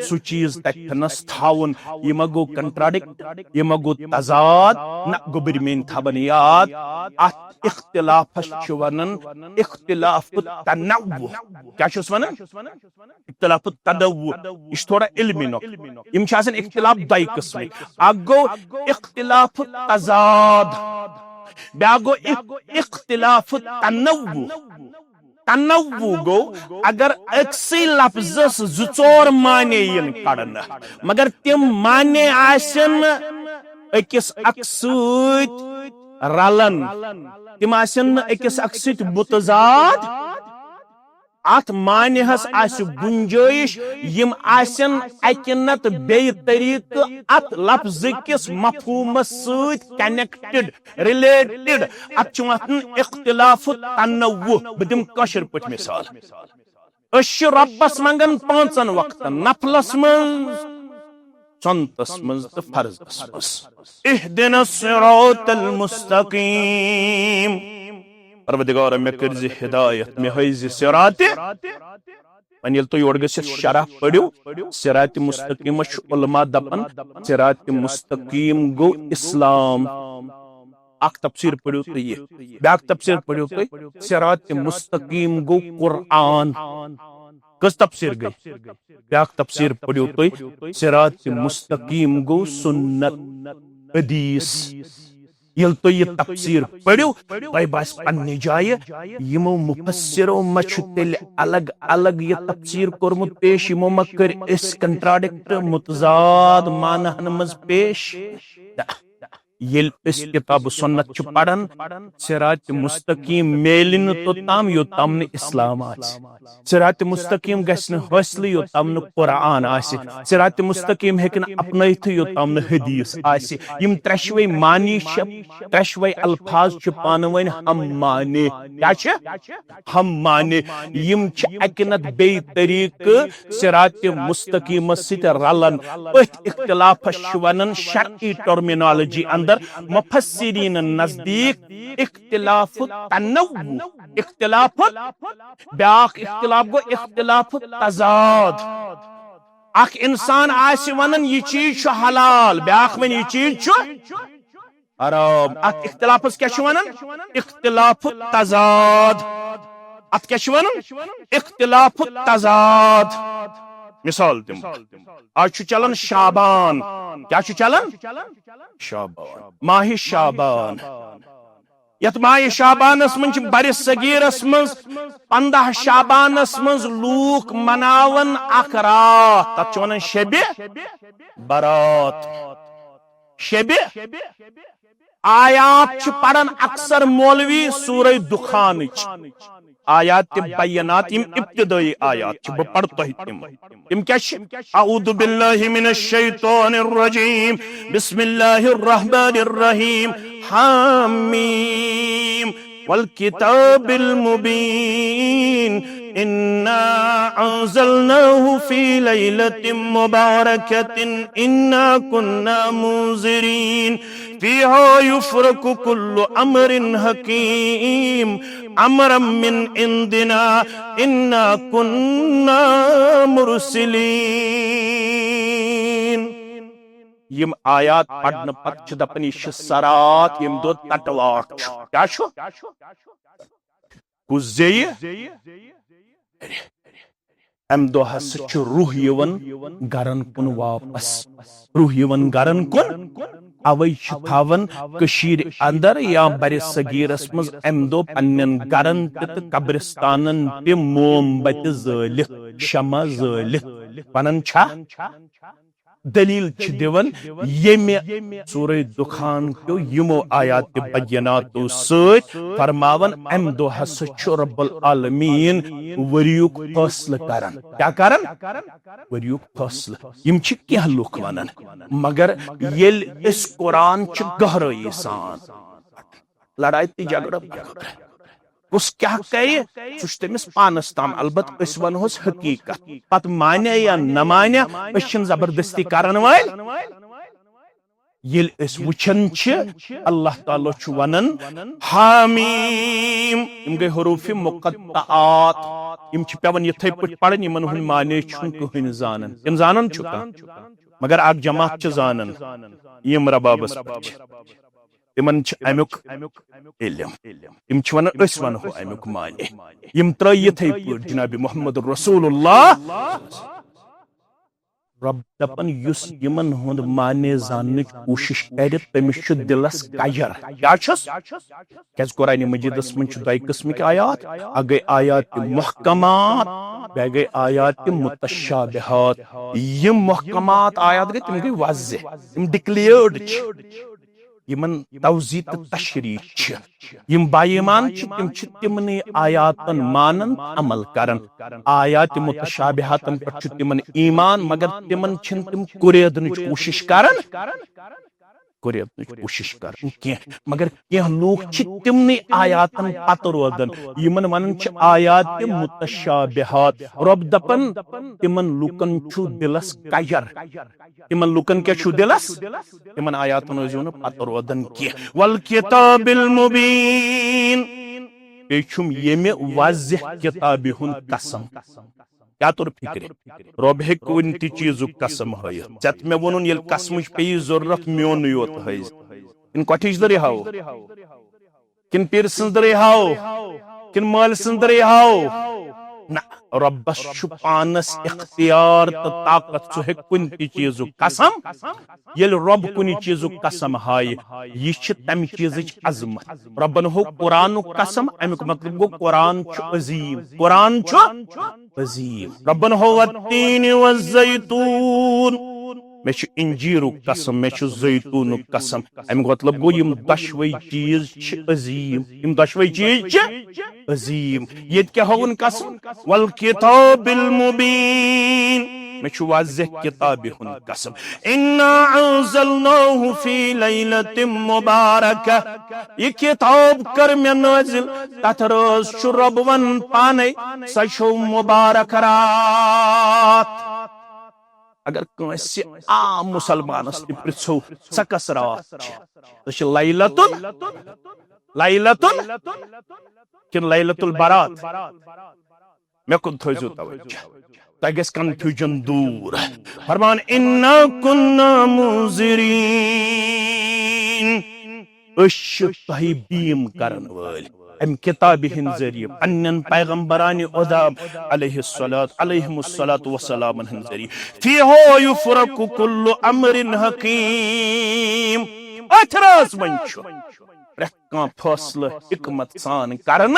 سو چیز تتھنس تھاون یہ ما گو کنٹراڈکٹ یہ ما گو تضاد نہ گوبر مین تھاون یاد ات اختلافس چھ ونن اختلاف تنوع کیا چھس ونن اختلاف تنوع یہ تھوڑا علمی نقطہ یم چھ آسان اختلاف دائی قسم اکھ گو اختلاف تضاد بیا گو اختلاف تنوع تنوع گو اگر اکسی لفظس زور معنی ین کڑن مگر تم معنی آسن اکس اکسوت رلن تم آسن اکس اکسوت متضاد ات معنی ہس آس گنجائش یم آسن اکنت بی طریق ات لفظ کس مفہومس ست کنیکٹڈ ریلیٹڈ ات وتن اختلاف تنوع بدم کشر پٹ مثال اش ربس منگن 5 وقتن نفلس من سنتس من تو فرضس من اہدنا الصراط المستقیم پروردگار میں کرزِ ہدایت میں حیزِ صراط وۄنۍ ییٚلہِ تُہۍ یور گٔژھِتھ شرح پٔرِو صراط مستقیمس چھُ علماء دپان صراط مستقیم گوٚو اسلام اکھ تفسیر پٔرِو تُہۍ یہِ بیاکھ تفسیر پٔرِو تُہۍ صراط مستقیم گوٚو قرآن کٔژ تفسیر گٔے بیاکھ تفسیر پٔرِو تُہۍ صراط مستقیم گوٚو سنت حدیث یل تو یہ تفسیر پڑھو تہ باس پنہ جائے یمو مفسرو مچھ تیل الگ الگ یہ تفسیر کورمت پیش یمو مکر اس کنٹراڈکٹ متضاد معنی مز پیش یل اس کتاب سنت چھ پڑھن صراط مستقیم میلن تو تام یوتام نہ اسلام آس صراط مستقیم گژھن حاصل یوتام نہ قرآن آس صراط مستقیم ہیکن اپنائت یوتام نہ حدیث آس یم ترشوے معنی چھ ترشوے الفاظ چھ پانوین ہم معنی کیا چھ ہم معنی یم چھ اکنت بے طریق صراط مستقیم ست رلن ات اختلاف ونن شرعی ٹرمینالوجی اندر مفسرین نزدیک اختلاف تنوع اختلاف بیاکھ اختلاف گو اختلاف تضاد اخ انسان آس ونن یہ چیز چھ حلال بیاکھ ون یہ چیز چھ حرام ات اختلافس کیا چھ ونن اختلاف تضاد ات کیا چھ ونن اختلاف تضاد مثال دم آج چھ چلن شعبان کیا چھ چلن شعبان ماہ شعبان یت ماہ شعبانس من بر صغیرس من 15 شعبانس من لوک مناون اخ رات تت ونان شب برات شب آیات چھ پڑھن اکثر مولوی سورہ دخان آیات بینات یم ابتدائی آیات چھ بہ پڑھ تم کیا اعوذ باللہ من الشیطان الرجیم بسم اللہ الرحمن الرحیم حامیم والکتاب المبین انا انزلناه فی لیلۃ مبارکۃ انا كنا منذرین فیہا یفرق کل امر حکیم امرا من عندنا انا كنا مرسلین یم آیات پڑھن پت چھ دپن یہ سرات یم دو تٹواک کیا چھو کس زی ام دو ہس چھ روح یون گرن کن واپس روح یون گرن کن اوی چھ تھاون کشیر اندر یا بر صغیرس مز ام دو پنن گرن تہ قبرستانن تہ موم بت زالت شمع زالت ونن چھا دلیل چھ دیون یم سورہ دخان کو یمو آیات بینات ست فرماون ام دو ہس چھ رب العالمین وریوک فیصلہ کرن کیا کرن وریوک فیصلہ یم چھ کیا لوک ونن مگر یل اس قرآن چھ گہرائی سان لڑائی تی جھگڑا کس کیا کہے سہ تمس پانس تام البتہ اس ونہوس حقیقت پت مانے یا نہ مانے اس چھن زبردستی کرن وائل یل اس وچھن چھ اللہ تعالی چھ ونن حامیم یم گئی حروف مقطعات یم چھ پیون یتھے پٹ پڑھن یمن ہن مانے چھن کہن زانن یم زانن چھکا مگر اک جماعت چھ زانن یم ربابس پچ تمن چھ امیک علم یم چھ ونن اس ونہو امیک معنی یم ترایتھے پٹ جناب محمد رسول اللہ رب دپن یس یمن ہند معنی زاننچ کوشش کر تمس چھ دلس کجر کیا چھس کیاز قرآن مجیدس من چھ دای قسمک آیات اگے آیات محکمات بیگے آیات متشابہات یم محکمات آیات گئی تم گئی واضح تم ڈکلیئرڈ چھ یمن توضیح تہٕ تشریح چھ یم بایمان چھ تم چھ تمنی آیاتن مانن عمل کرن آیات متشابہاتن پر چھ تمن ایمان مگر تمن چھن تم قریدنچ کوشش کرن کوشش کرن کی مگر کی لوگ چھ تمنی آیاتن پتہ روزن یمن ونن چھ آیات متشابہات رب دپن تمن لوکن چھ دلس کجر تمن لوکن کیا چھ دلس تمن آیاتن روزن پتہ روزن کی والکتاب المبین بیچم یمی واضح کتاب ہن قسم کیا طور فکر رب ہیک کن تہ چیزک قسم ہائت ژت مے ونن یل قسمچ پی ضرورت میون یوت ہائز کن کٹھچ دری ہاو کن پیر سن دری ہاو کن مال سن دری ہاو نہ ربس چھ پانس اختیار تو طاقت سہ ہیک کن تہ چیزک قسم یل رب کن چیزک قسم ہائے یہ چھ تم چیزچ عظمت ربن ہو قرآن قسم امیک مطلب گو قرآن چھ عظیم قرآن چھ عظیم ربن ہو والتین والزیتون میں چھ انجیر قسم میں چھ زیتون قسم امیک مطلب گو یم دشوئی چیز چھ عظیم یم دشوئی چیز چھ عظیم یہ کیا ہون قسم والکتاب المبین میں چھ واضح کتاب ہن قسم انا انزلناه فی لیلۃ مبارکہ یہ کتاب کر میں نازل تتھ روز چھ رب ون پانے سہ چھ مبارک رات اگر کنسی عام مسلمانس تہ پرژھو سہ کس رات چھ لیلۃ کن لیلۃ البرات مے کن تھوزو توجہ تہ گژھِ کنفیوژن دور فرمان انا کنا منذرین أسۍ چھِ تۄہہِ بیٖم کرن وٲلۍ ام کتاب ہند ذریعہ پنن پیغمبران اداب علیہم الصلاۃ والسلام ہند ذریعہ فیہ یفرق کل امر حکیم اتھراس من چھُ پرٛٮ۪تھ کانٛہہ فٲصلہٕ حکمت سان کرن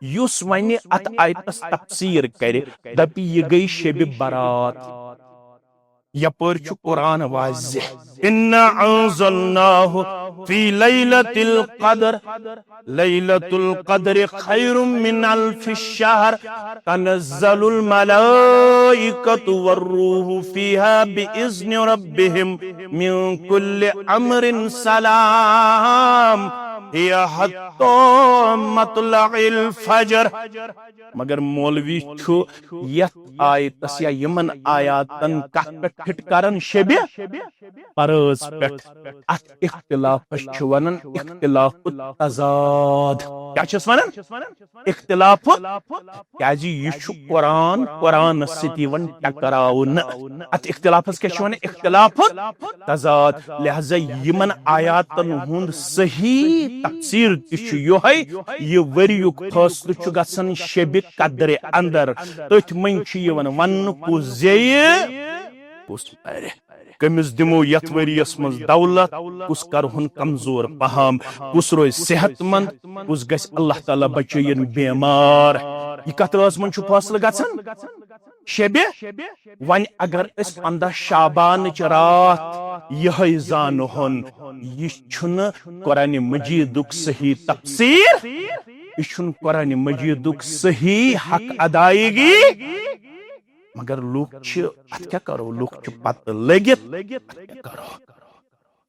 یس ونہ ات آیتس تفسیر کرِ دپی یہ گئی شب برات یپر چھ قرآن واضح انا انزلناه فی لیلۃ القدر لیلۃ القدر خیر من الف الشہر تنزل الملائکۃ والروح فیہا باذن ربهم من کل امر سلام ہی حتی مطلع الفجر مگر مولوی چھو یت آیتس یا یمن آیاتن کت پہ پھٹ کرن شب پرز پہ ات اختلاف چھ ونن اختلاف التضاد کیا چھس ونن اختلاف کیازِ یہ چھ قرآن قرآن ستی ون ٹکراون ات اختلافس کیا چھ ونن اختلاف تضاد لہذا یمن آیاتن ہند صحیح تفسیر تہ یہ وریک فاصلہ چھ گژھان شب قدر اندر تتھ من چھ یوان ون کس زیہ کس پرِ کمس دمو یت وریس مز دولت کس کرہن کمزور پہم کس روز صحت مند کس گژھِ اللہ تعالیٰ بچین بیمار یہ کتھ راز من چھ فاصلہ گژھان شب ون اگر اس 15 شعبان رات یہ زانہن یہ چھن قرآن مجیدک صحیح تفسیر یہ چھن قرآن مجیدک صحیح حق ادائیگی مگر لوگ چھ ات کیا کرو لوگ چھ پتہ لگت کرو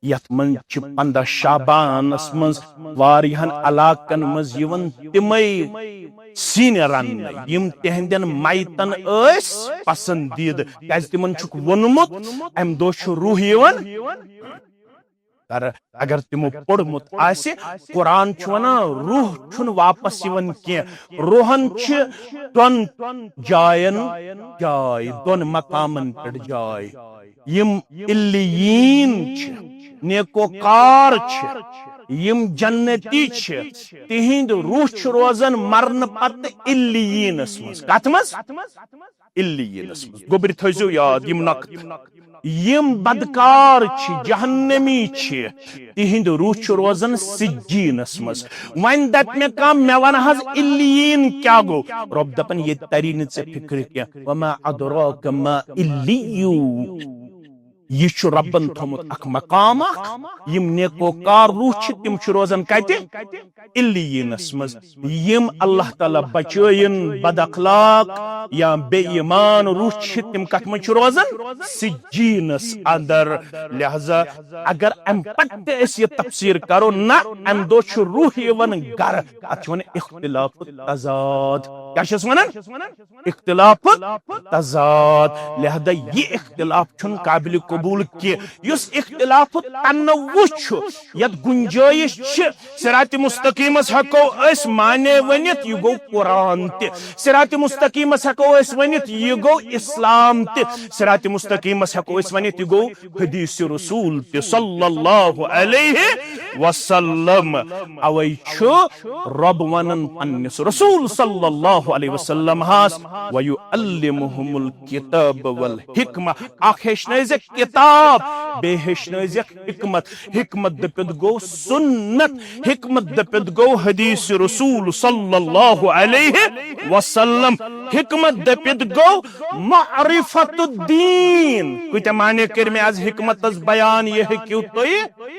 یت من چھ 15 شعبانس مز واریہن علاقن مز یون تمے سین رن یم تہندین مائتن اس پسندید کیاز تمن چھک ونمت ام دو چھ روح یون اگر تمو پڑمت آسہ قرآن چھ ونان روح چھن واپس یون کی روحن چھ دون جائن جائے دون مقامن پر جائے یم الیین چھ نیکوکار چھ یم جنتی چھ تہند روح چھ روزن مرن پت الیینس مز کت مز الیینس مز گوبر تھوزو یاد یم نقط یم بدکار چھ جہنمی چھ تہند روح چھ روزن سجینس مز ون دپ میں کام میں ون حض الیین کیا گو رب دپن یہ ترین سے فکر کیا وما ادراک ما الیو یہ چھ ربن تھومت اک مقام یم نیکوکار روح چھ تم چھ روزان کتہ علیینس مز یم اللہ تعالی بچائن بد اخلاق یا بے ایمان روح چھ تم کت مز چھ روزان سجینس اندر لہذا اگر ام پتہ اس یہ تفسیر کرو نہ ام دو چھ روح یون گر ات ون اختلاف تضاد کیا چھس ونان اختلاف تضاد لہذا یہ اختلاف چھن قابل قبول کی یس اختلاف تنوع چھ یت گنجائش چھ صراط مستقیمس ہکو اس مانے ونت یہ گو قرآن تہ صراط مستقیمس ہکو اس ونت یہ گو اسلام تہ صراط مستقیمس ہکو اس ونت یہ گو حدیث رسول تہ صلی اللہ علیہ وسلم اوے چھ رب ونن پنس رسول صلی اللہ علیہ وسلم ہاس ویعلمہم الکتاب والحکمہ اخ ہیچنائزک کتاب بے ہیچنائزک حکمت حکمت دپت گو سنت حکمت دپت گو حدیث رسول صلی اللہ علیہ وسلم حکمت دپت گو معرفت الدین کچھ معنی کر میں از حکمت از بیان یہ ہکیو تو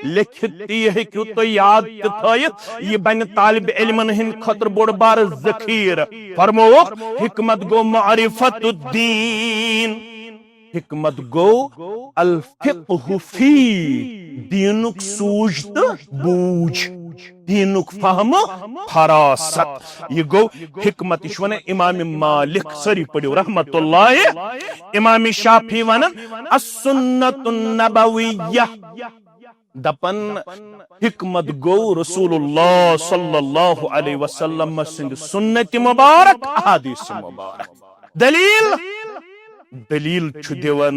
لکھت یہ ہکیو تو یاد تھایت یہ بین طالب علمن ہن خطر بوڑ بار ذخیر فرمو حکمت گو معرفت الدین حکمت گو الفقہ فی دینک سوج تو بوجھ دینک فہم فراست یہ گو حکمت یہ ون امام مالک سری پڑھو رحمت اللہ امام شافعی ونن السنت النبویہ دپن حکمت گو رسول اللہ صلی اللہ علیہ وسلم سند سنت مبارک احادیث مبارک دلیل دلیل چھ دیون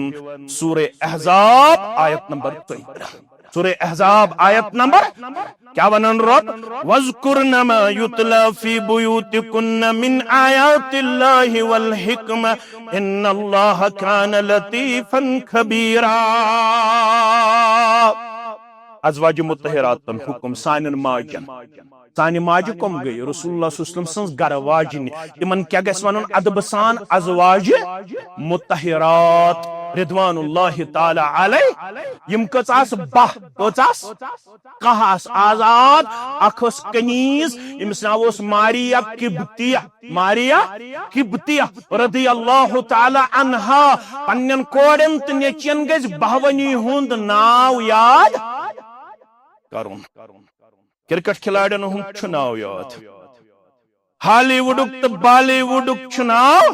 سورہ احزاب آیت نمبر 13 سورہ احزاب آیت نمبر کیا ونن رب وَاذْكُرْنَ مَا يُتْلَى فِي بُيُوتِكُنَّ مِنْ آيَاتِ اللَّهِ وَالْحِكْمَةِ إِنَّ اللَّهَ كَانَ لَطِيفًا خَبِيرًا ازواج مطہراتن حکم سانن ماجن سانہ ماجہ کم گئی رسول اللہ صلی اللہ علیہ وسلم سنز گر واجنی تمن کیا گیس ونن ادب سان ازواج مطہرات رضوان اللہ تعالی علیہ یم کچاس باہ کچاس کہاس آزاد اخس کنیز امس ناو اس ماریا کبتیہ رضی اللہ تعالی عنہا پنن کوڑن تو نیچین گز بہونی ہند ناو یاد کرون کرکٹ کھلاڑین ہند چھ ناو یاد ہالی ووڈک تو بالی ووڈک چھ ناو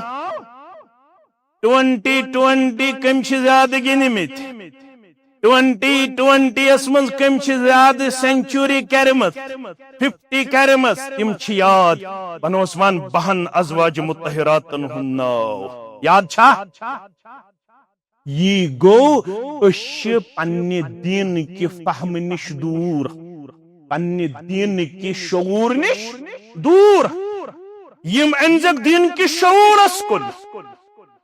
2020 کم چھ زیادہ گنمت 2020 اس من کم چھ زیادہ سینچوری کرمت 50 کرمت تم چھ یاد بنوس ون بہن ازواج مطہراتن ہند ناو یاد چھا یہ گو اش پنہ دین کی فہم نش دور پنہ دین کی شعور نش دور یم انزک دین کی شعور اس کن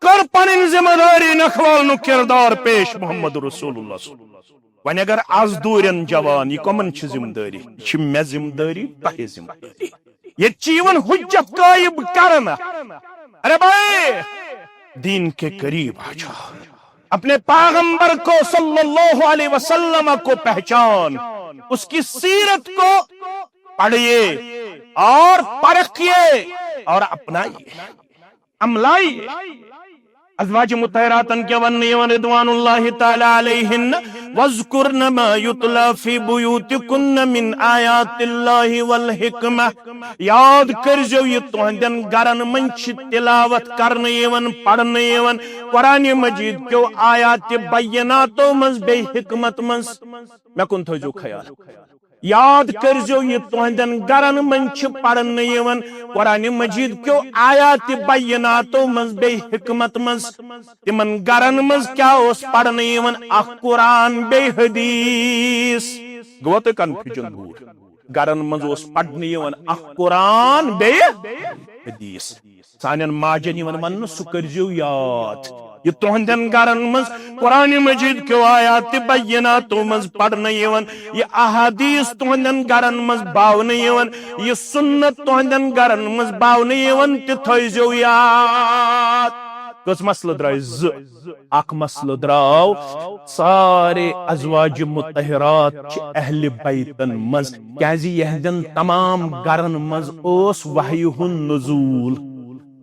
کر پنن ذمہ داری نکھوال نو کردار پیش محمد رسول اللہ صلی اللہ علیہ وسلم ون اگر آز دورین جوان یہ کمن چھ ذمہ داری یہ مے ذمہ داری تہ ذمہ داری یہ چیون حجت قائم کرنا ارے بھائی دین کے قریب آ جاؤ اپنے پیغمبر کو صلی اللہ علیہ وسلم کو پہچان اس کی سیرت کو پڑھیے اور پرکھیے اور اپنائیے عملائیے ازواج مطہراتن کے ون رضوان اللہ تعالی علیہن وَاذْكُرْنَ مَا يُتْلَى فِي بُيُوتِكُنَّ مِنْ آيَاتِ اللَّهِ وَالْحِكْمَةِ یاد کرزو یہ تہندن گرن من چھ تلاوت کرنے یون پڑھنے یون قرآن مجید کیو آیات بیناتو مز بے حکمت مز میں کن تھوجو خیال یاد کرزو یہ تہندن گرن من چھ پڑھنے یون قرآن مجید کیو آیات بیناتو مز بے حکمت مز تمن گرن مز کیا اس پڑھنے یون اخ قرآن بے حدیث گو تو کنفیوژن دور گرن مز اس پڑھنے یون اخ قرآن بے حدیث سانن ماجن یون من سو کرزو یاد یہ تہندن گرن مز قرآن مجید کیو آیات بیناتو مز پڑھنے یون یہ احادیث تہندن گرن مز باونے یون یہ سنت تہندن گرن مز باونے یون تی تھویزو یاد کس مسئلہ درائے اک مسئلہ دراو سارے ازواج مطہرات چھ اہل بیتن مز کیازی یہدن تمام گرن مز اوس وحی ہن نزول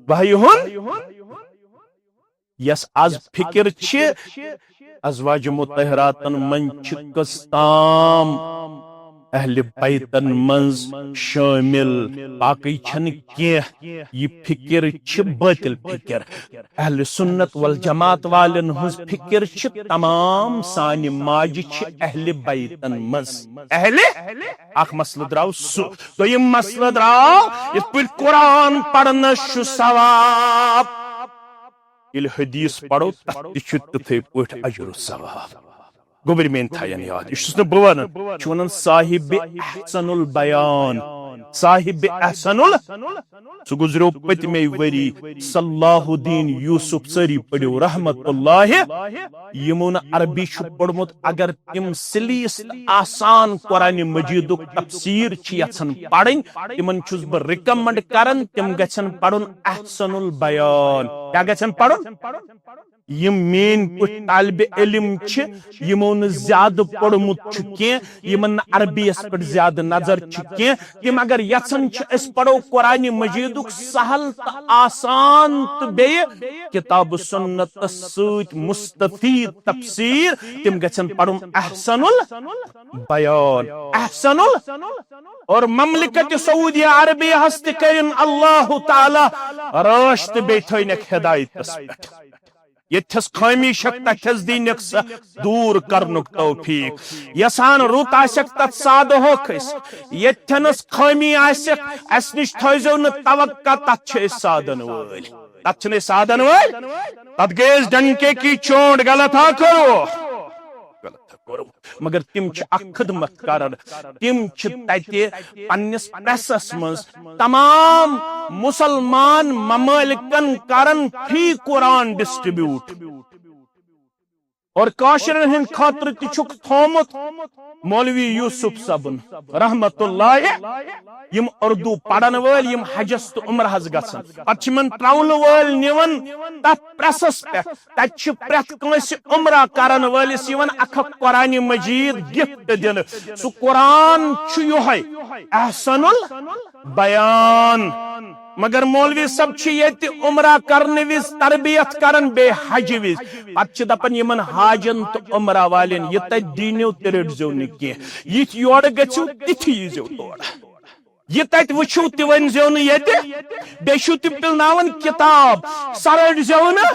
وحی ہن یس از فکر چھ ازواج مطہراتن من چھ کستام اہل بیتن منز شامل باقی چھن کیہ یہ فکر چھ باطل فکر اہل سنت والجماعت والن ہز فکر چھ تمام سانی ماج چھ اہل بیتن منز اہل اخ مسئلہ دراو سو تو یہ مسئلہ دراو اس پر قرآن پڑھنا شو ثواب یہ حدیث پڑھو تحت تتھے پوٹ اجر ثواب گوبر مین تھاین یاد یہ بوان چونن صاحب احسن البیان صاحب احسن سہ گزرو پتمے وری صلاح الدین یوسف سری پڑھو رحمت اللہ یمون عربی پڑھمت اگر تم سلیس آسان قرآن مجید تفسیر یژھن پڑھن تمن چھس بہ ریکمنڈ کران تم گژھن پڑھن احسن البیان کیا گژھن پڑھن یم مین پٹ طالب علم چھ یمون زیادہ پڑھمت کی یمن عربی اس پر زیادہ نظر کی تم اگر یژھن چھ اس پڑھو قرآن مجید سہل تو آسان تو بے کتاب سنت سوت مستفید تفسیر تم گژھن پڑھن احسن البیان احسن اور مملکت سعودی عربیہ ہست کرن اللہ تعالی راشت بے تھینک ہدایت پٹ یتھس خامی شک تتھس دینک دور کرنک توفیق یسان رت آسک تت سادہ ہوکس یتھنس خامی آسک اس نش تھوزو ن توقع تت چھ سادن ول تت چھ سادن ول تت گیس ڈنکے کی چونڈ غلط ہا کرو مگر تم چھ اک خدمت کرن تم چھ تتے پنس پریسس مز تمام مسلمان ممالکن کرن فی قرآن ڈسٹریبیوٹ اور کاشرن ہند خاطر تک تھومت مولوی یوسف صبن رحمت اللہ یم اردو پڑھن ول یم حجس تو عمرہس گژھن پتہ من تراون ول نیون تت پریسس پہ تت پریت کنس عمرہ کرن ولس یون اکھ قرآن مجید گفٹ دن سو قرآن چھ یوہے احسن البیان مگر مولوی صاحب چھ یت عمرہ کرنے وز تربیت کرن بے حج وز پتہ دپن یمن حاجن تو عمرہ والن یہ تت دینو ترڑزو نکی یہ یور گژھو تتھی یزو تور یہ تت وچھو تہ ونزو ن یت بے چھو تم پلناون کتاب سرڑزو ن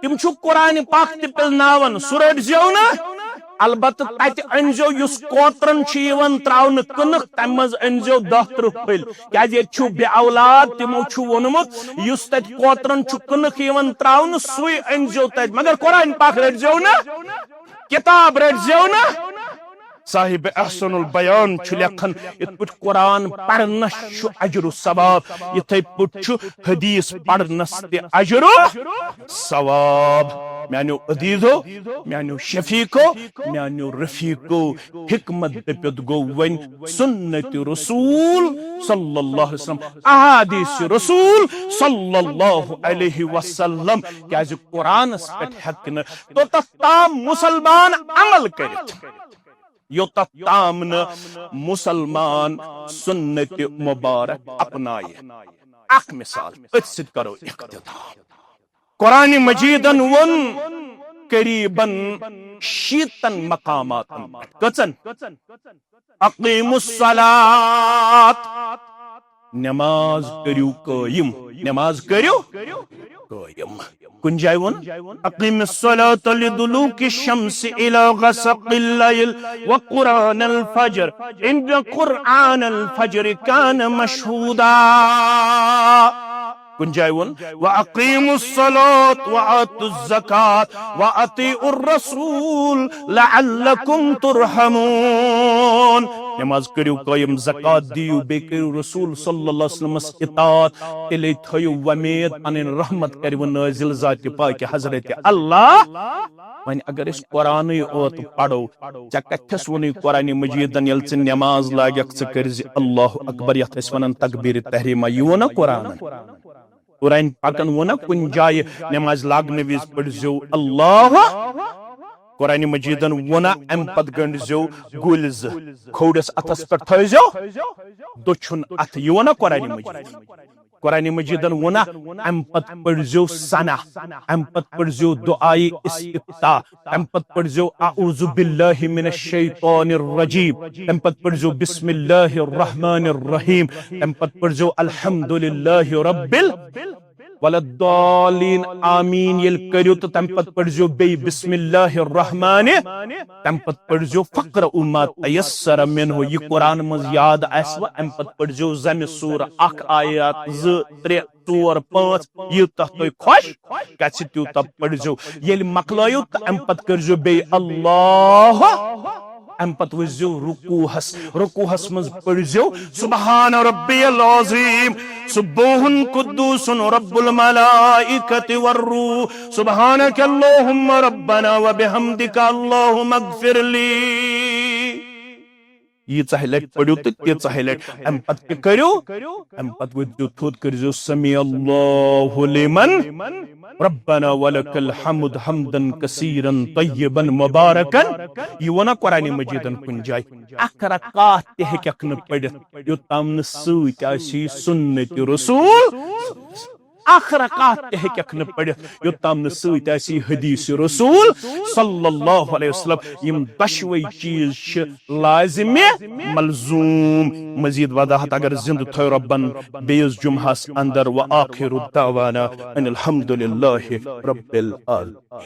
تم چھو قرآن پاک تہ پلناون سرڑزو ن البتہ تت انزو یس کوترن چھ تراون کنک تم مز انزو 10 پھل کیاز یہ چھو بے اولاد تمو چھو ونمت یس تت کوترن چھ کنک تراون سوی انزو تت مگر قرآن پاک رٹزو نا کتاب رٹزو نا صاحب احسن البیان چھ لکھن ات پٹ قرآن پڑھنس چھ اجر و ثواب اتھے پٹ چھ حدیث پڑھنس تہ اجر و ثواب میانو عزیزو میانو شفیقو میانو رفیقو حکمت دپت گو ون سنت رسول صلی اللہ علیہ وسلم احادیث رسول صلی اللہ علیہ وسلم کیاز قرآن پٹ ہکن تو تام مسلمان عمل کرت یوتت تام مسلمان سنت مبارک اپنائے اک مثال ات ست کرو اقتداء قرآن مجیدن ون قریباً 60 مقامات کچن اقیم الصلاۃ نماز کریو قائم نماز کریو قائم کن جائے ون اقیم الصلاۃ لدلوک الشمس الى غسق اللیل وقرآن الفجر ان قرآن الفجر کان مشہودا کن جائے ون وَأَقِيمُوا الصَّلَاةَ وَآتُوا الزَّكَاةَ وَأَطِيعُوا الرَّسُولَ لَعَلَّكُمْ تُرْحَمُونَ نماز کریو قائم زکات دیو بے کریو رسول صلی اللہ علیہ وسلم اطاعت تیلے تھیو ومید انن رحمت کریو نازل ذات پاک حضرت اللہ وانی اگر اس قرآن اوت پڑھو چکتھس ونی قرآن مجیدن یلچ نماز لاگک چکرز اللہ اکبر یتھ اس ونن تکبیر تحریمہ یونا قرآن قرآن پاکن ونا کن جائے نماز لاگنے وز پڑھزو اللہ قرآن مجیدن ونا ام پت گنڈزو گلز کھوڑس اتس پر تھوزو دچھن ات یہ ونا قرآن مجیدن ونا ام پت پڑھزو سنا ام پت پڑھزو دعائی استفتاح ام پت پڑھزو اعوذ باللہ من الشیطان الرجیم ام پت پڑھزو بسم اللہ الرحمن الرحیم ام پت پڑھزو الحمدللہ رب وللضالین آمین یل کریو تو تم پت پڑھزو بی بسم اللہ الرحمن تم پت پڑھزو فقر ما تیسر منہ یہ قرآن مز یاد آسو ام پت پڑھزو زم سور اخ آیات ز ترے ژور پانچ یہ تہ تھی خوش گژھِ تیوتاہ پڑھزو یل مکلایو تو ام پت کرزو بی اللہ ام پت وزو رکوہس مز پڑھزو سبحان ربی العظیم سبوح قدوس رب الملائکۃ والروح سبحانک اللہم ربنا وبحمدک اللہم اغفر لی یہ چاہے لٹ پڑھو تو یہ چاہے لٹ ام پت کے کرو ام پت وزو تھود کرزو سمی اللہ لمن ربنا ولک الحمد حمدا کثیرا طیبا مبارکا یہ ونا قرآن مجیدن کن جائے اکھ رکعت تہ ہیکھ نہ پڑھت یوتام سۭتۍ آسی سنت رسول اکھ رکعت تہ ہیکھ نہ پڑھت یوتام سۭتۍ آسی حدیث رسول صلی اللہ علیہ وسلم یم دشوے چیز چھ لازم ملزوم مزید وضاحت اگر زند تھو ربن بیس جمعہس اندر وآخر دعوانا ان الحمد للہ رب العالمین